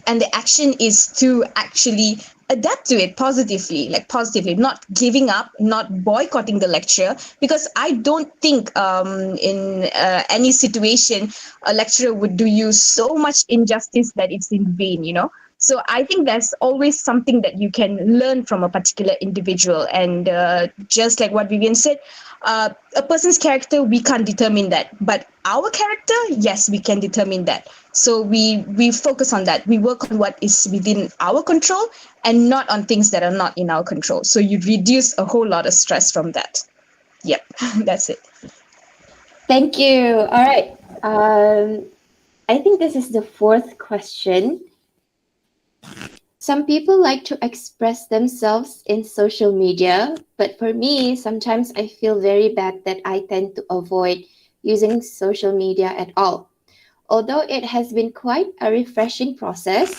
and the action is to actually adapt to it positively, not giving up, not boycotting the lecture, because I don't think in any situation a lecturer would do you so much injustice that it's in vain. So I think there's always something that you can learn from a particular individual, and just like what Vivian said, a person's character, we can't determine that, but our character, yes, we can determine that. So we focus on that. We work on what is within our control and not on things that are not in our control. So you reduce a whole lot of stress from that. Yep, that's it. Thank you. All right. I think this is the fourth question. Some people like to express themselves in social media, but for me, sometimes I feel very bad that I tend to avoid using social media at all. Although it has been quite a refreshing process,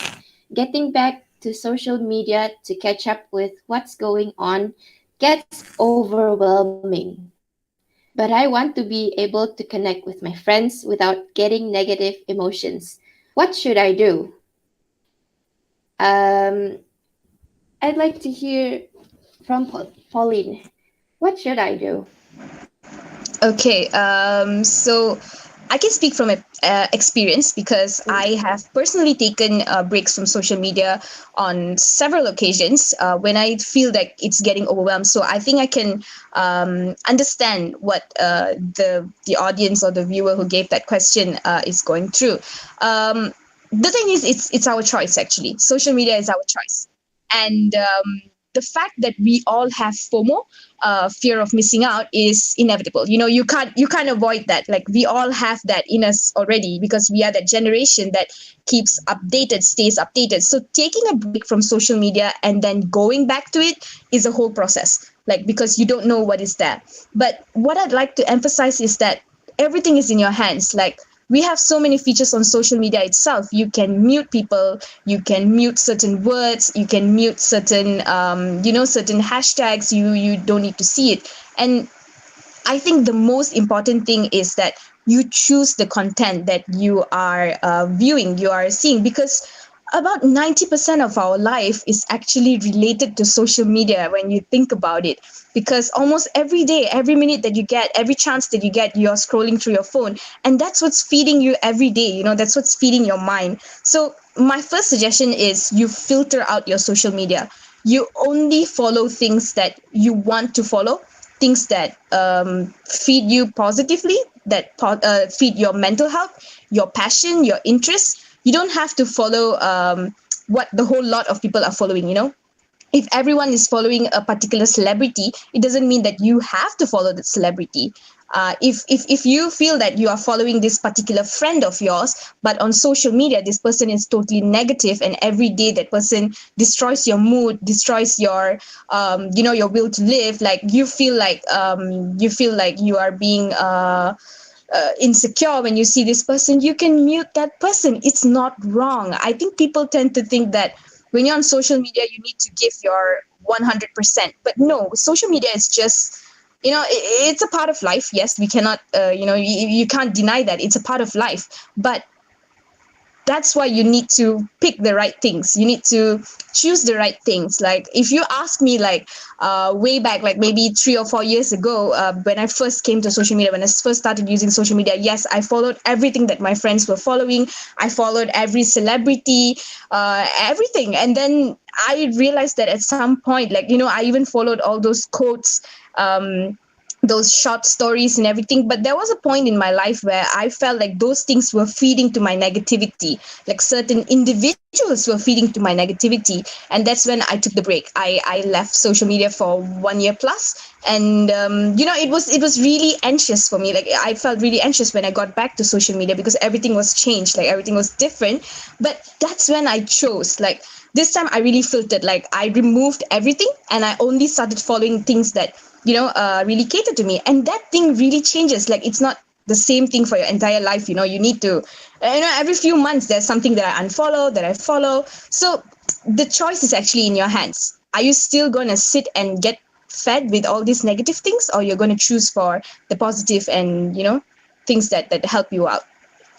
getting back to social media to catch up with what's going on gets overwhelming. But I want to be able to connect with my friends without getting negative emotions. What should I do? I'd like to hear from Pauline. What should I do? Okay, so I can speak from experience because I have personally taken breaks from social media on several occasions when I feel like it's getting overwhelmed. So I think I can understand what the audience or the viewer who gave that question is going through. The thing is, it's our choice, actually. Social media is our choice. And the fact that we all have FOMO, fear of missing out, is inevitable. You can't avoid that. Like, we all have that in us already because we are that generation that keeps updated, stays updated. So taking a break from social media and then going back to it is a whole process, like, because you don't know what is there. But what I'd like to emphasize is that everything is in your hands. Like, we have so many features on social media itself. You can mute people, you can mute certain words, you can mute certain certain hashtags. You don't need to see it. And I think the most important thing is that you choose the content that you are viewing, you are seeing, because about 90% of our life is actually related to social media when you think about it. Because almost every day, every minute that you get, every chance that you get, you're scrolling through your phone. And that's what's feeding you every day. That's what's feeding your mind. So my first suggestion is you filter out your social media. You only follow things that you want to follow, things that feed you positively, that feed your mental health, your passion, your interests. You don't have to follow what the whole lot of people are following. If everyone is following a particular celebrity, it doesn't mean that you have to follow that celebrity. If you feel that you are following this particular friend of yours, but on social media this person is totally negative, and every day that person destroys your mood, destroys your your will to live, like you feel like you are being insecure when you see this person, you can mute that person. It's not wrong. I think people tend to think that when you're on social media, you need to give your 100%. But no, social media is just, it's a part of life. Yes, we cannot, you can't deny that. It's a part of life. But that's why you need to pick the right things. You need to choose the right things. Like, if you ask me, like, way back, like maybe 3 or 4 years ago, when I first came to social media, when I first started using social media, yes, I followed everything that my friends were following. I followed every celebrity, everything. And then I realized that at some point, like, I even followed all those quotes, those short stories and everything. But there was a point in my life where I felt like those things were feeding to my negativity, like certain individuals were feeding to my negativity. And that's when I took the break. I left social media for 1 year plus. And it was really anxious for me. Like, I felt really anxious when I got back to social media because everything was changed, like everything was different. But that's when I chose, like, this time I really filtered. Like, I removed everything and I only started following things that really cater to me. And that thing really changes. Like, it's not the same thing for your entire life. You need to, every few months there's something that I unfollow, that I follow. So the choice is actually in your hands. Are you still going to sit and get fed with all these negative things, or you're going to choose for the positive and, things that help you out?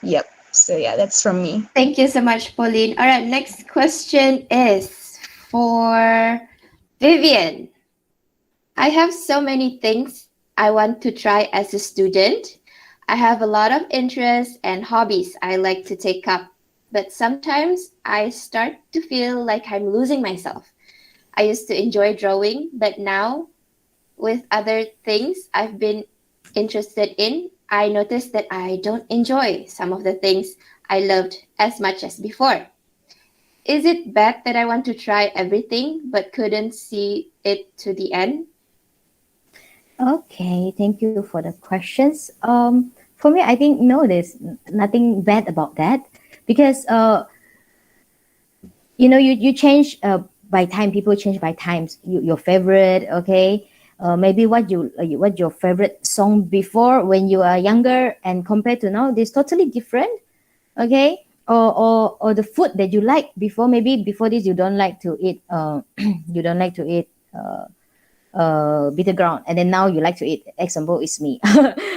Yep. So yeah, that's from me. Thank you so much, Pauline. All right, next question is for Vivian. I have so many things I want to try as a student. I have a lot of interests and hobbies I like to take up, but sometimes I start to feel like I'm losing myself. I used to enjoy drawing, but now with other things I've been interested in, I noticed that I don't enjoy some of the things I loved as much as before. Is it bad that I want to try everything but couldn't see it to the end? Okay, thank you for the questions. For me, I think no, there's nothing bad about that, because you change by time. People change by times. Your favorite, okay, maybe what your favorite song before when you are younger and compared to now, is totally different, okay. Or the food that you like before, maybe before this you don't like to eat bitter ground, and then now you like to eat. Example is me.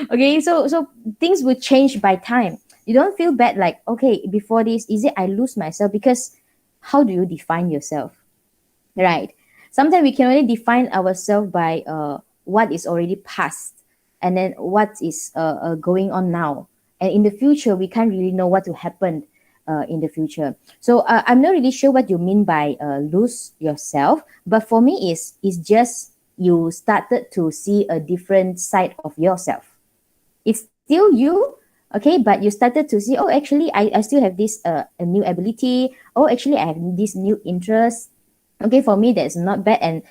Okay, so things will change by time. You don't feel bad like, okay, before this, is it I lose myself? Because how do you define yourself, right? Sometimes we can only define ourselves by what is already past, and then what is going on now, and in the future we can't really know what will happen in the future. So I'm not really sure what you mean by lose yourself, but for me is just you started to see a different side of yourself. It's still you, okay, but you started to see, oh, actually I still have this a new ability. Oh, actually I have this new interest. Okay, for me that's not bad. And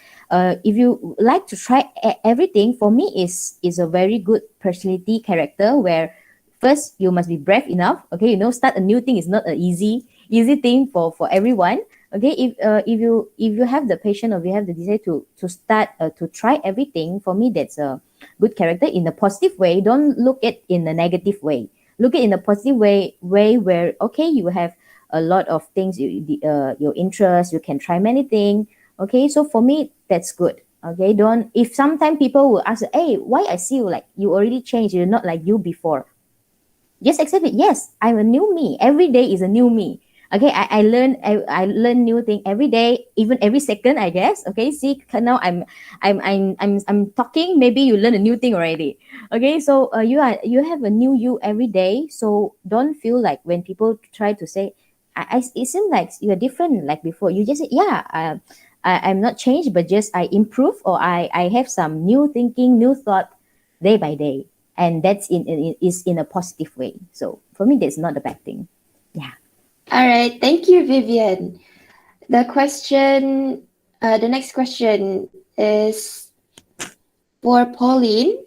if you like to try everything, for me is a very good personality character, where first you must be brave enough. Okay, start a new thing is not an easy thing for everyone. Okay, if you have the patience, or you have the desire to start to try everything, for me that's a good character in a positive way. Don't look at in a negative way. Look at in a positive way where, okay, you have a lot of things, your interest, you can try many things. Okay, so for me that's good. Okay, don't, if sometimes people will ask, hey, why I see you like you already changed, you're not like you before. Just accept it. Yes, I'm a new me. Every day is a new me. Okay, I learn new thing every day, even every second, I guess. Okay, see, now I'm talking. Maybe you learn a new thing already. Okay, so you have a new you every day. So don't feel like when people try to say, it seems like you're different like before. You just say, yeah, I'm not changed, but just I improve, or I have some new thinking, new thought day by day, and that's in a positive way. So for me, that's not a bad thing. Yeah. All right, thank you, Vivian. The next question is for Pauline.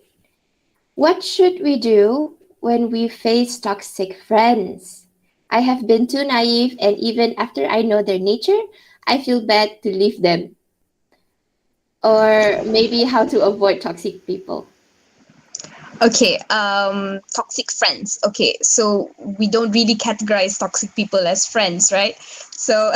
What should we do when we face toxic friends? I have been too naive, and even after I know their nature, I feel bad to leave them. Or maybe how to avoid toxic people. Okay, toxic friends. Okay, so we don't really categorize toxic people as friends, right? So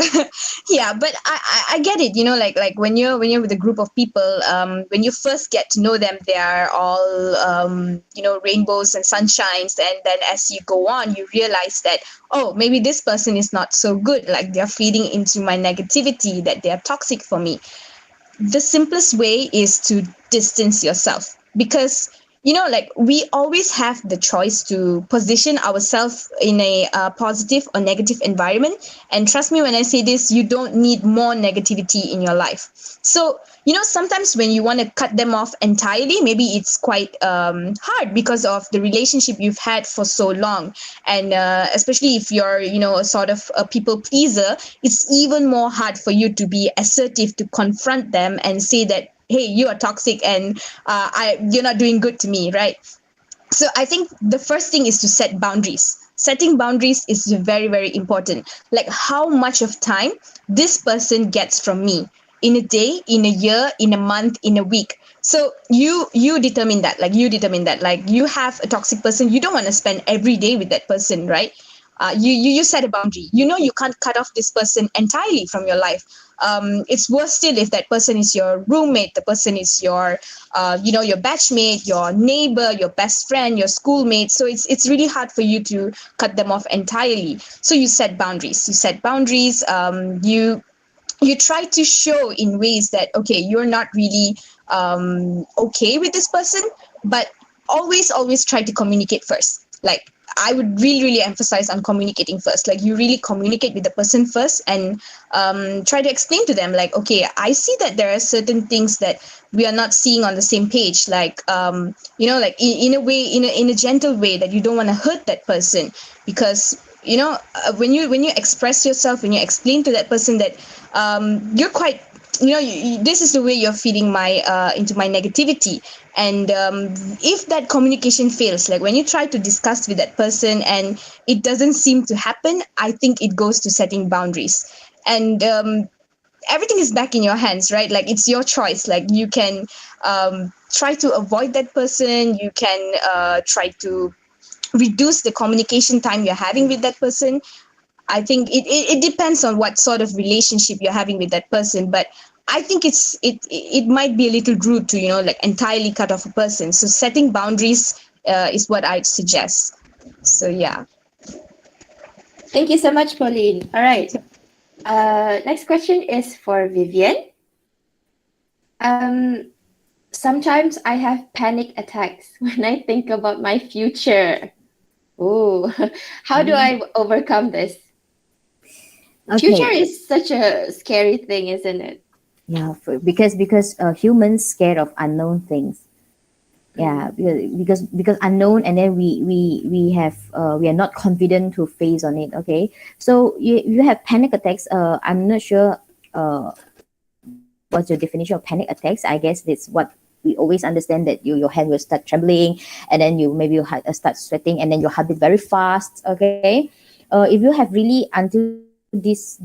yeah, but I get it. Like when you're with a group of people, when you first get to know them, they are all rainbows and sunshines, and then as you go on, you realize that, oh, maybe this person is not so good. Like they're feeding into my negativity, that they are toxic for me. The simplest way is to distance yourself, because like we always have the choice to position ourselves in a positive or negative environment. And trust me when I say this, you don't need more negativity in your life. So, sometimes when you want to cut them off entirely, maybe it's quite hard because of the relationship you've had for so long. And especially if you're, sort of a people pleaser, it's even more hard for you to be assertive, to confront them and say that, hey, you are toxic and you're not doing good to me, right? So I think the first thing is to set boundaries. Setting boundaries is very, very important. Like how much of time this person gets from me. in a day, in a year, in a month, in a week. So you determine that. Like you have a toxic person, you don't want to spend every day with that person, right? You set a boundary. You know you can't cut off this person entirely from your life. It's worse still if that person is your roommate, the person is your your batchmate, your neighbor, your best friend, your schoolmate. So it's really hard for you to cut them off entirely. So you set boundaries. You try to show in ways that, okay, you're not really okay with this person, but always try to communicate first. Like, I would really emphasize on communicating first. Like, you really communicate with the person first, and try to explain to them, like, okay, I see that there are certain things that we are not seeing on the same page. Like, like in a way, in a gentle way, that you don't want to hurt that person, because when you express yourself, when you explain to that person that you're quite, this is the way you're feeding my into my negativity. And if that communication fails, like when you try to discuss with that person and it doesn't seem to happen, I think it goes to setting boundaries. And everything is back in your hands, right? Like, it's your choice. Like, you can try to avoid that person, you can try to reduce the communication time you're having with that person. I think it depends on what sort of relationship you're having with that person, but I think it might be a little rude to like entirely cut off a person. So setting boundaries is what I'd suggest. So yeah. Thank you so much, Pauline. All right. Next question is for Vivian. Sometimes I have panic attacks when I think about my future. Oh, how do I overcome this? Future is such a scary thing, isn't it? Yeah, because humans scared of unknown things. Yeah, because unknown, and then we have we are not confident to face on it. Okay, so you have panic attacks. I'm not sure what's your definition of panic attacks. I guess it's what we always understand, that your hand will start trembling, and then you start sweating, and then your heart beat very fast. Okay, if you have really until this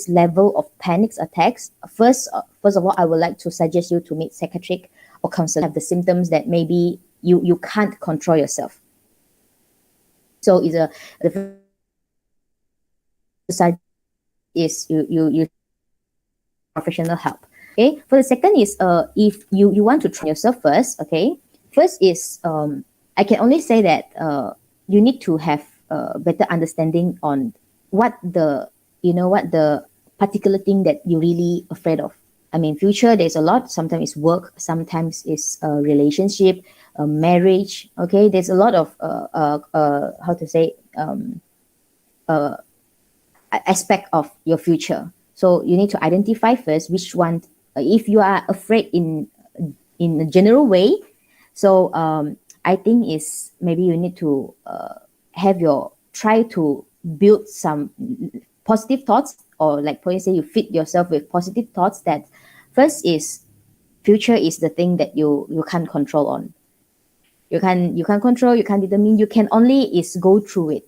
level of panic attacks, first of all, I would like to suggest you to meet psychiatric or counselor. Have the symptoms that maybe you can't control yourself. So the side is you professional help. Okay. For the second is if you want to train yourself first. Okay. First is I can only say that you need to have better understanding on what the particular thing that you're really afraid of. I mean, future, there's a lot. Sometimes it's work, sometimes it's a relationship, a marriage. Okay, there's a lot of how to say aspect of your future. So you need to identify first which one. If you are afraid in a general way, so I think is maybe you need to try to build some positive thoughts, or like Pauline say, you feed yourself with positive thoughts. That first is future is the thing that you can't control on. You can't control, you can't determine, you can only is go through it.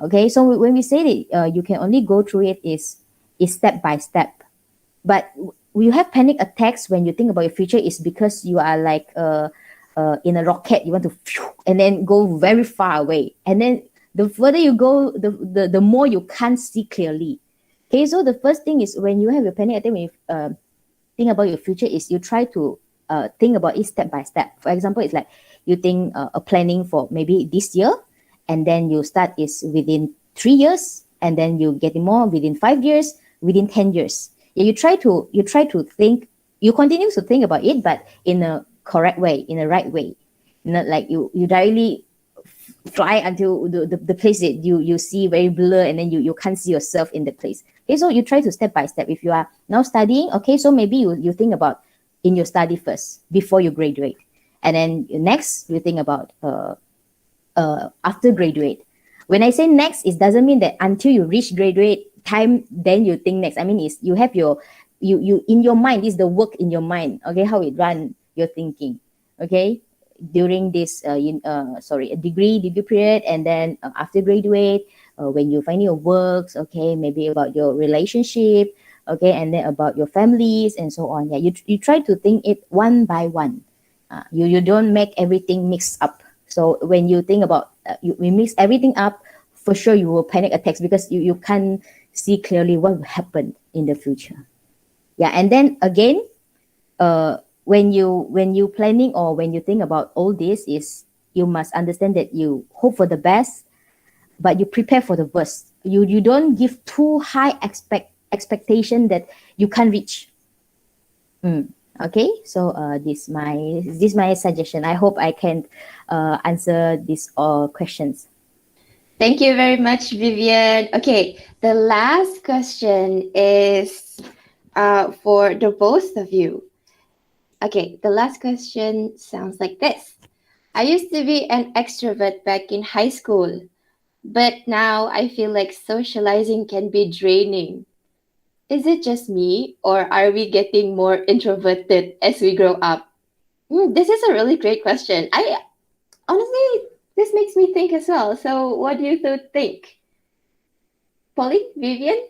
Okay, so when we say that you can only go through it is step by step. But you have panic attacks when you think about your future is because you are like in a rocket, you want to and then go very far away, and then the further you go, the more you can't see clearly. Okay, so the first thing is when you have your panic attack, when you think about your future, is you try to think about it step by step. For example, it's like you think a planning for maybe this year, and then you start is within 3 years, and then you get more within 5 years, within 10 years. Yeah, you try to think, you continue to think about it, but in a correct way, in a right way. Not like you directly fly until the place that you see very blur, and then you can't see yourself in the place. Okay, so you try to step by step. If you are now studying, okay, so maybe you think about in your study first before you graduate, and then next you think about after graduate. When I say next, it doesn't mean that until you reach graduate time then you think next. I mean, is you have you in your mind, is the work in your mind, okay, how it run your thinking, okay, during this degree period, and then after graduate, when you find your works, okay, maybe about your relationship, okay, and then about your families and so on. Yeah, you try to think it one by one. You don't make everything mixed up. So when you think about we mix everything up, for sure you will panic attacks because you can't see clearly what will happen in the future. Yeah, and then again, when you planning or when you think about all this, is you must understand that you hope for the best, but you prepare for the worst. You don't give too high expectation that you can't reach. Okay, so this my suggestion. I hope I can answer these questions. Thank you very much, Vivian. Okay, the last question is for the both of you. Okay, the last question sounds like this. I used to be an extrovert back in high school, but now I feel like socializing can be draining. Is it just me, or are we getting more introverted as we grow up? This is a really great question. Honestly, this makes me think as well. So, what do you think? Polly, Vivian?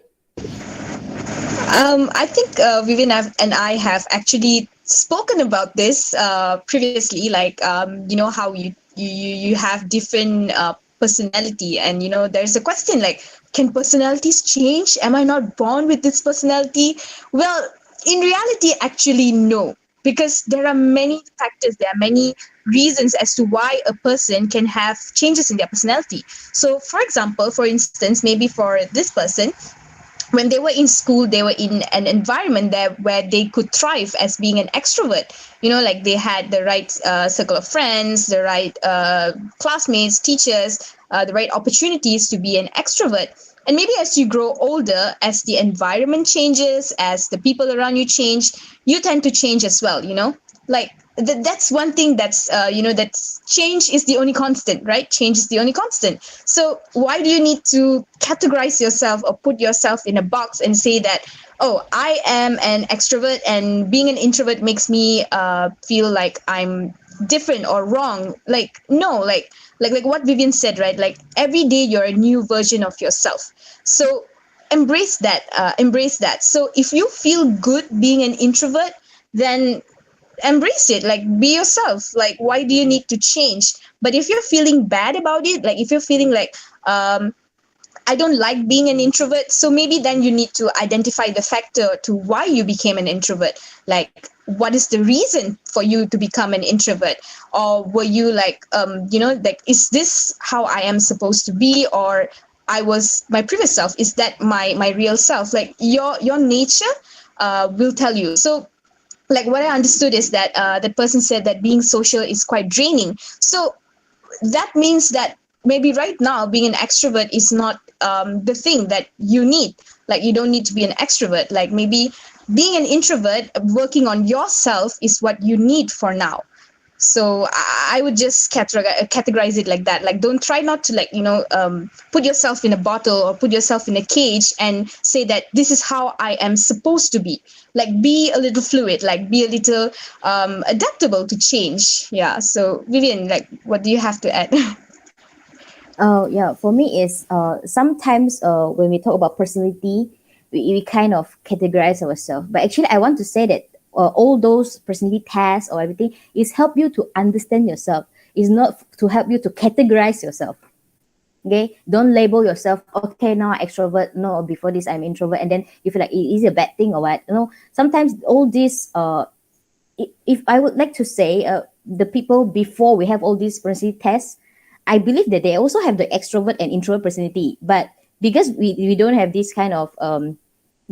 I think Vivian and I have actually spoken about this previously, like how you have different personality, and there's a question like, can personalities change? Am I not born with this personality? Well, in reality, actually no, because there are many factors, there are many reasons as to why a person can have changes in their personality. So for instance, maybe for this person, when they were in school, they were in an environment there where they could thrive as being an extrovert. Like they had the right circle of friends, the right classmates, teachers, the right opportunities to be an extrovert. And maybe as you grow older, as the environment changes, as the people around you change, you tend to change as well. Like that's one thing that's that's change is the only constant, right? Change is the only constant. So why do you need to categorize yourself or put yourself in a box and say that, oh, I am an extrovert and being an introvert makes me feel like I'm different or wrong? Like no, like what Vivian said, right? Like every day you're a new version of yourself. So embrace that. So if you feel good being an introvert, then embrace it, like be yourself. Like why do you need to change? But if you're feeling bad about it, like if you're feeling like I don't like being an introvert, so maybe then you need to identify the factor to why you became an introvert. Like what is the reason for you to become an introvert? Or were you like like, is this how I am supposed to be, or I was my previous self? Is that my real self? Like your nature will tell you. So like what I understood is that that person said that being social is quite draining. So that means that maybe right now being an extrovert is not the thing that you need. Like you don't need to be an extrovert. Like maybe being an introvert, working on yourself is what you need for now. So I would just categorize it like that. Like don't try not to put yourself in a bottle or put yourself in a cage and say that this is how I am supposed to be. Like be a little fluid, like be a little adaptable to change. Yeah. So Vivian, like what do you have to add? Yeah, for me is sometimes when we talk about personality, we kind of categorize ourselves. But actually, I want to say that all those personality tests or everything is help you to understand yourself. It's not to help you to categorize yourself. Okay, don't label yourself. Okay, now I'm extrovert. No, before this I'm introvert, and then you feel like it is a bad thing or what. Sometimes all this. If I would like to say, the people before we have all these personality tests, I believe that they also have the extrovert and introvert personality, but because we don't have this kind of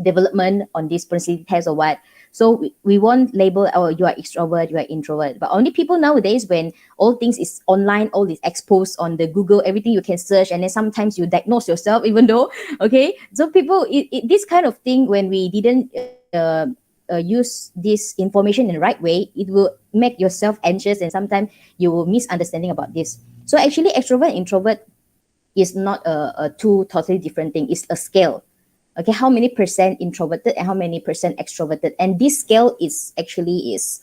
development on this personality test or what, so we won't label, oh, you are extrovert, you are introvert. But only people nowadays, when all things is online, all is exposed on the Google, everything you can search, and then sometimes you diagnose yourself, even though, okay, so people, this kind of thing, when we didn't use this information in the right way, it will make yourself anxious, and sometimes you will misunderstanding about this. So actually, extrovert and introvert is not a two totally different thing. It's a scale. Okay, how many percent introverted and how many percent extroverted? And this scale is actually is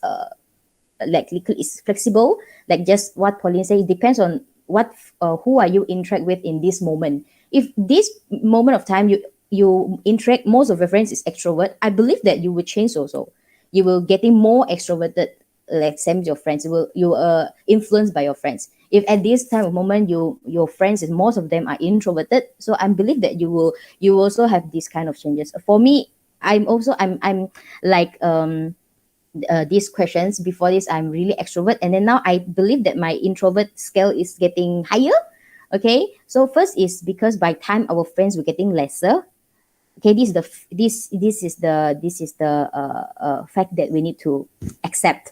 flexible. Like just what Pauline said, it depends on what who are you interact with in this moment. If this moment of time you interact, most of your friends is extrovert, I believe that you will change also. You will getting more extroverted, like same with your friends. You are influenced by your friends. If at this time of moment your friends is most of them are introverted, so I believe that you also have these kind of changes. For me, I'm like these questions before this I'm really extrovert, and then now I believe that my introvert scale is getting higher. Okay, so first is because by time our friends were getting lesser. Okay, this is the fact that we need to accept.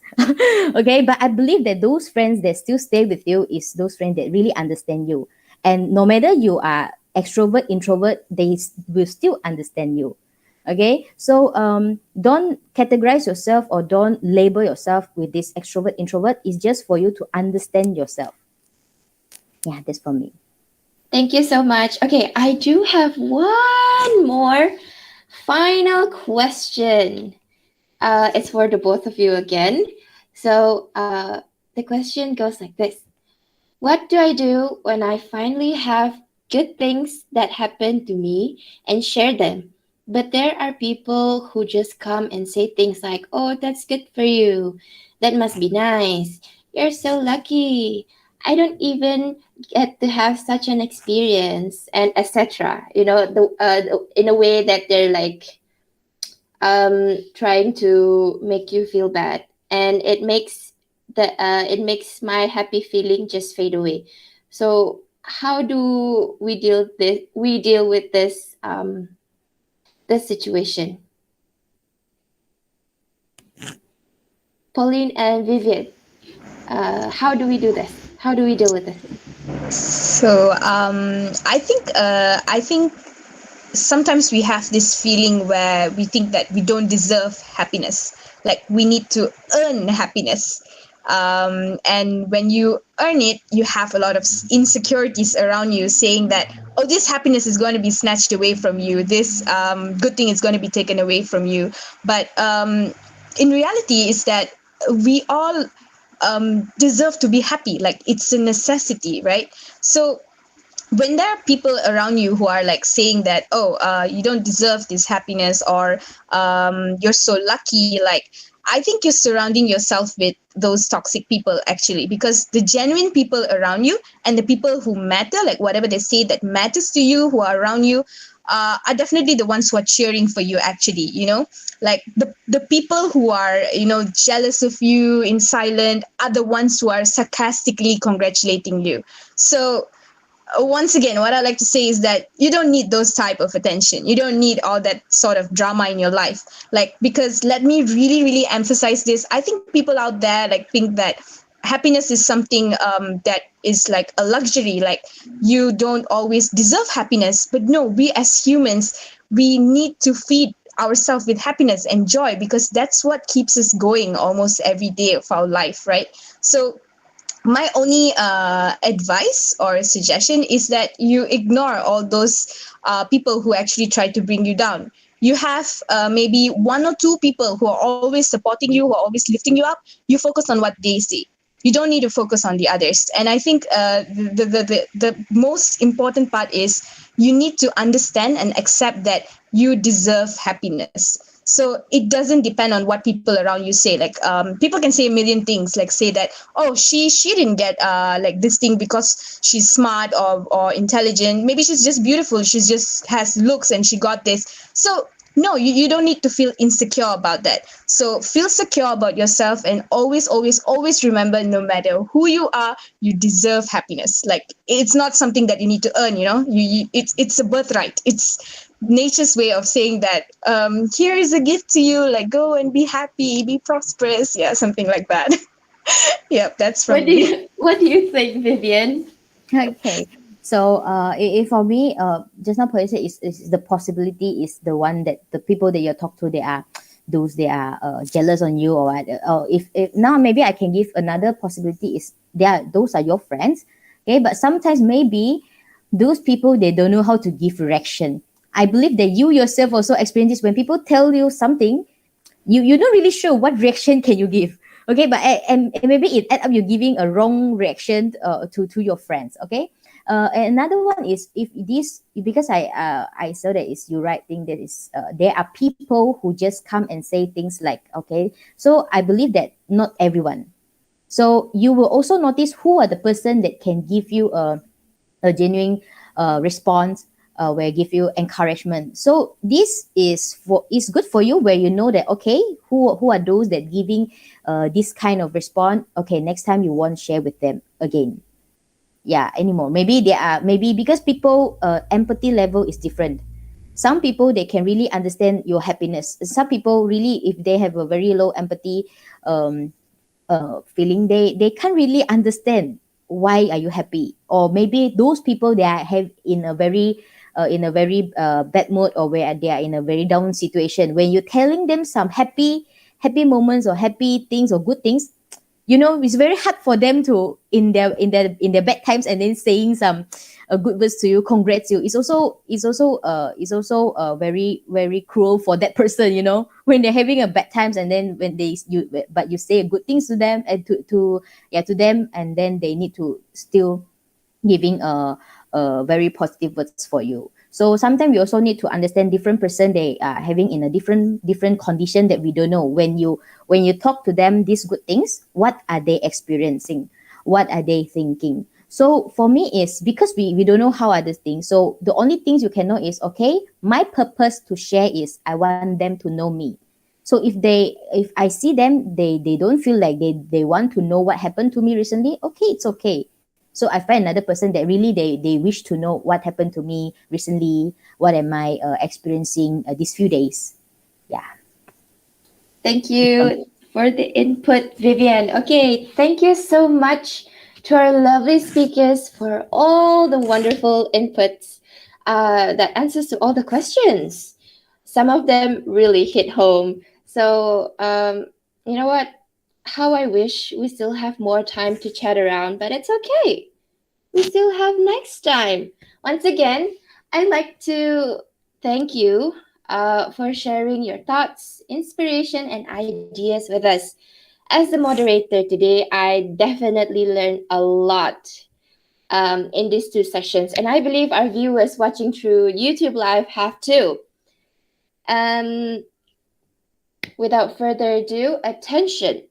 Okay, but I believe that those friends that still stay with you is those friends that really understand you, and no matter you are extrovert introvert, they will still understand you. Okay, so don't categorize yourself or don't label yourself with this extrovert introvert. It's just for you to understand yourself. Yeah, that's for me. Thank you so much. Okay, I do have one more final question. It's for the both of you again. So the question goes like this. What do I do when I finally have good things that happen to me and share them? But there are people who just come and say things like, oh, that's good for you. That must be nice. You're so lucky. I don't even get to have such an experience, and etc. In a way that they're like trying to make you feel bad, and it makes my happy feeling just fade away. So how do we deal with this situation? Pauline and Vivian, how do we do this? How do we deal with this? So I think sometimes we have this feeling where we think that we don't deserve happiness, like we need to earn happiness. And when you earn it, you have a lot of insecurities around you saying that, oh, this happiness is going to be snatched away from you, this good thing is going to be taken away from you. But in reality is that we all deserve to be happy, like it's a necessity, right? So when there are people around you who are like saying that, oh, you don't deserve this happiness, or you're so lucky, like I think you're surrounding yourself with those toxic people actually, because the genuine people around you and the people who matter, like whatever they say that matters to you, who are around you, are definitely the ones who are cheering for you actually, like the people who are, jealous of you in silent are the ones who are sarcastically congratulating you. So once again, what I like to say is that you don't need those type of attention. You don't need all that sort of drama in your life. Like, because let me really, really emphasize this. I think people out there like think that happiness is something that is like a luxury. Like you don't always deserve happiness. But no, we as humans, we need to feed ourselves with happiness and joy, because that's what keeps us going almost every day of our life, right? So my only advice or suggestion is that you ignore all those people who actually try to bring you down. You have maybe one or two people who are always supporting you, who are always lifting you up. You focus on what they say. You don't need to focus on the others. And I think the most important part is you need to understand and accept that you deserve happiness. So it doesn't depend on what people around you say. Like people can say a million things, like say that, oh, she didn't get like this thing because she's smart or intelligent. Maybe she's just beautiful. She just has looks and she got this. So no, you don't need to feel insecure about that. So feel secure about yourself, and always, always, always remember, no matter who you are, you deserve happiness. Like it's not something that you need to earn, it's a birthright. It's nature's way of saying that here is a gift to you, like go and be happy, be prosperous, something like that. Yep, that's from me. What do you think, Vivian? Okay. So if for me, just now Pauline said is the possibility is the one that the people that you talk to, they are jealous on you, or what. If now maybe I can give another possibility is those are your friends, okay, but sometimes maybe those people, they don't know how to give reaction. I believe that you yourself also experience this when people tell you something, you're not really sure what reaction can you give. Okay, but and maybe it end up you giving a wrong reaction to your friends. Okay, And another one is if this, because I saw that is you right thing that is there are people who just come and say things like, okay, so I believe that not everyone. So you will also notice who are the person that can give you a genuine response, where give you encouragement. So this is good for you, where you know that, okay, who are those that giving this kind of response. Okay, next time you won't share with them again, yeah, anymore. Maybe they are, maybe because people empathy level is different. Some people, they can really understand your happiness. Some people really, if they have a very low empathy feeling, they can't really understand why are you happy, or maybe those people, they are have in a very bad mood, or where they are in a very down situation. When you're telling them some happy moments or happy things or good things, it's very hard for them to in their bad times, and then saying some good words to you, congrats you. It's also very very cruel for that person, when they're having a bad times, and then when you say good things to them, and to them, and then they need to still giving a very positive words for you. So sometimes we also need to understand different person, they are having in a different condition that we don't know. When you talk to them these good things, what are they experiencing, what are they thinking? So for me, is because we don't know how others think. So the only things you can know is, okay, my purpose to share is I want them to know me. So if I see them, they don't feel like they want to know what happened to me recently, okay, it's okay. So I find another person that really they wish to know what happened to me recently, what am I experiencing these few days. Yeah. Thank you for the input, Vivian. Okay, thank you so much to our lovely speakers for all the wonderful inputs that answers to all the questions. Some of them really hit home. So, you know what? How I wish we still have more time to chat around, but it's okay. We still have next time. Once again, I'd like to thank you for sharing your thoughts, inspiration, and ideas with us. As the moderator today, I definitely learned a lot in these two sessions, and I believe our viewers watching through YouTube Live have too. Without further ado, attention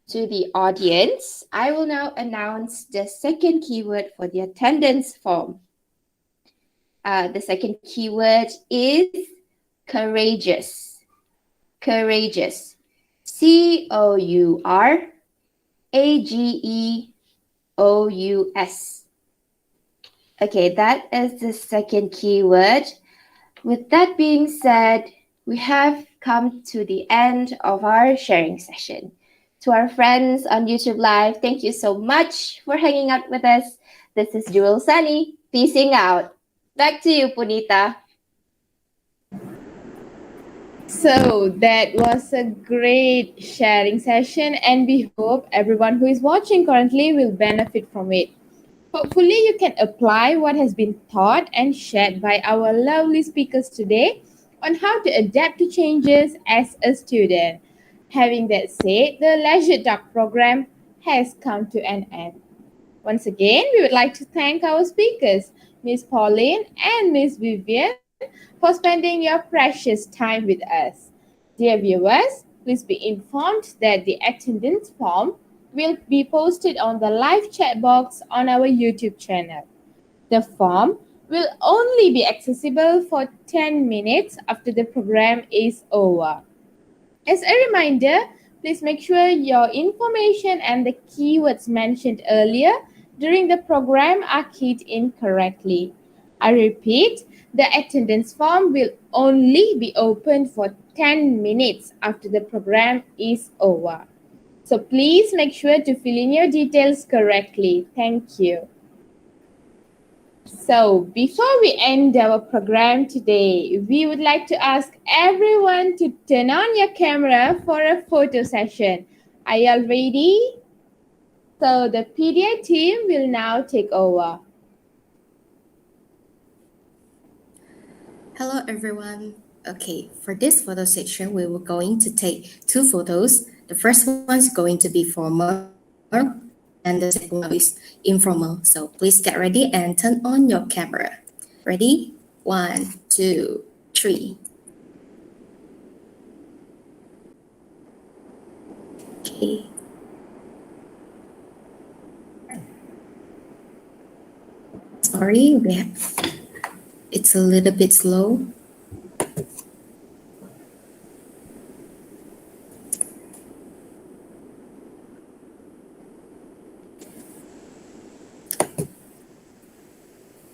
to the audience. I will now announce the second keyword for the attendance form. The second keyword is courageous. Courageous. COURAGEOUS. Okay, that is the second keyword. With that being said, we have come to the end of our sharing session. To our friends on YouTube Live, thank you so much for hanging out with us. This is Jewel Sunny, peacing out. Back to you, Punita. So that was a great sharing session, and we hope everyone who is watching currently will benefit from it. Hopefully, you can apply what has been taught and shared by our lovely speakers today on how to adapt to changes as a student. Having that said, the Leisure Talk program has come to an end. Once again, we would like to thank our speakers, Ms. Pauline and Ms. Vivian, for spending your precious time with us. Dear viewers, please be informed that the attendance form will be posted on the live chat box on our YouTube channel. The form will only be accessible for 10 minutes after the program is over. As a reminder, please make sure your information and the keywords mentioned earlier during the program are keyed in correctly. I repeat, the attendance form will only be open for 10 minutes after the program is over. So please make sure to fill in your details correctly. Thank you. So before we end our program today, we would like to ask everyone to turn on your camera for a photo session. Are you all ready? So the PDA team will now take over. Hello everyone. Okay, for this photo section, we were going to take two photos. The first one is going to be for and the second one is informal. So please get ready and turn on your camera. Ready? 1, 2, 3. Okay. Sorry, it's a little bit slow.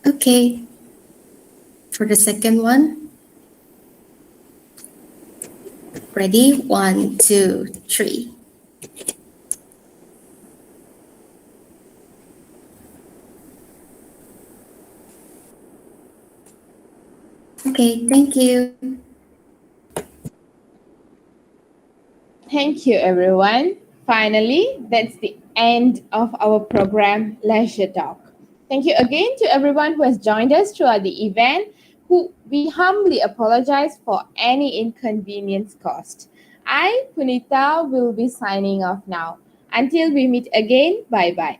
Okay. For the second one. Ready? 1, 2, 3. Okay, thank you. Thank you, everyone. Finally, that's the end of our program, Leisure Talk. Thank you again to everyone who has joined us throughout the event, who we humbly apologize for any inconvenience caused. I, Punita, will be signing off now. Until we meet again, bye-bye.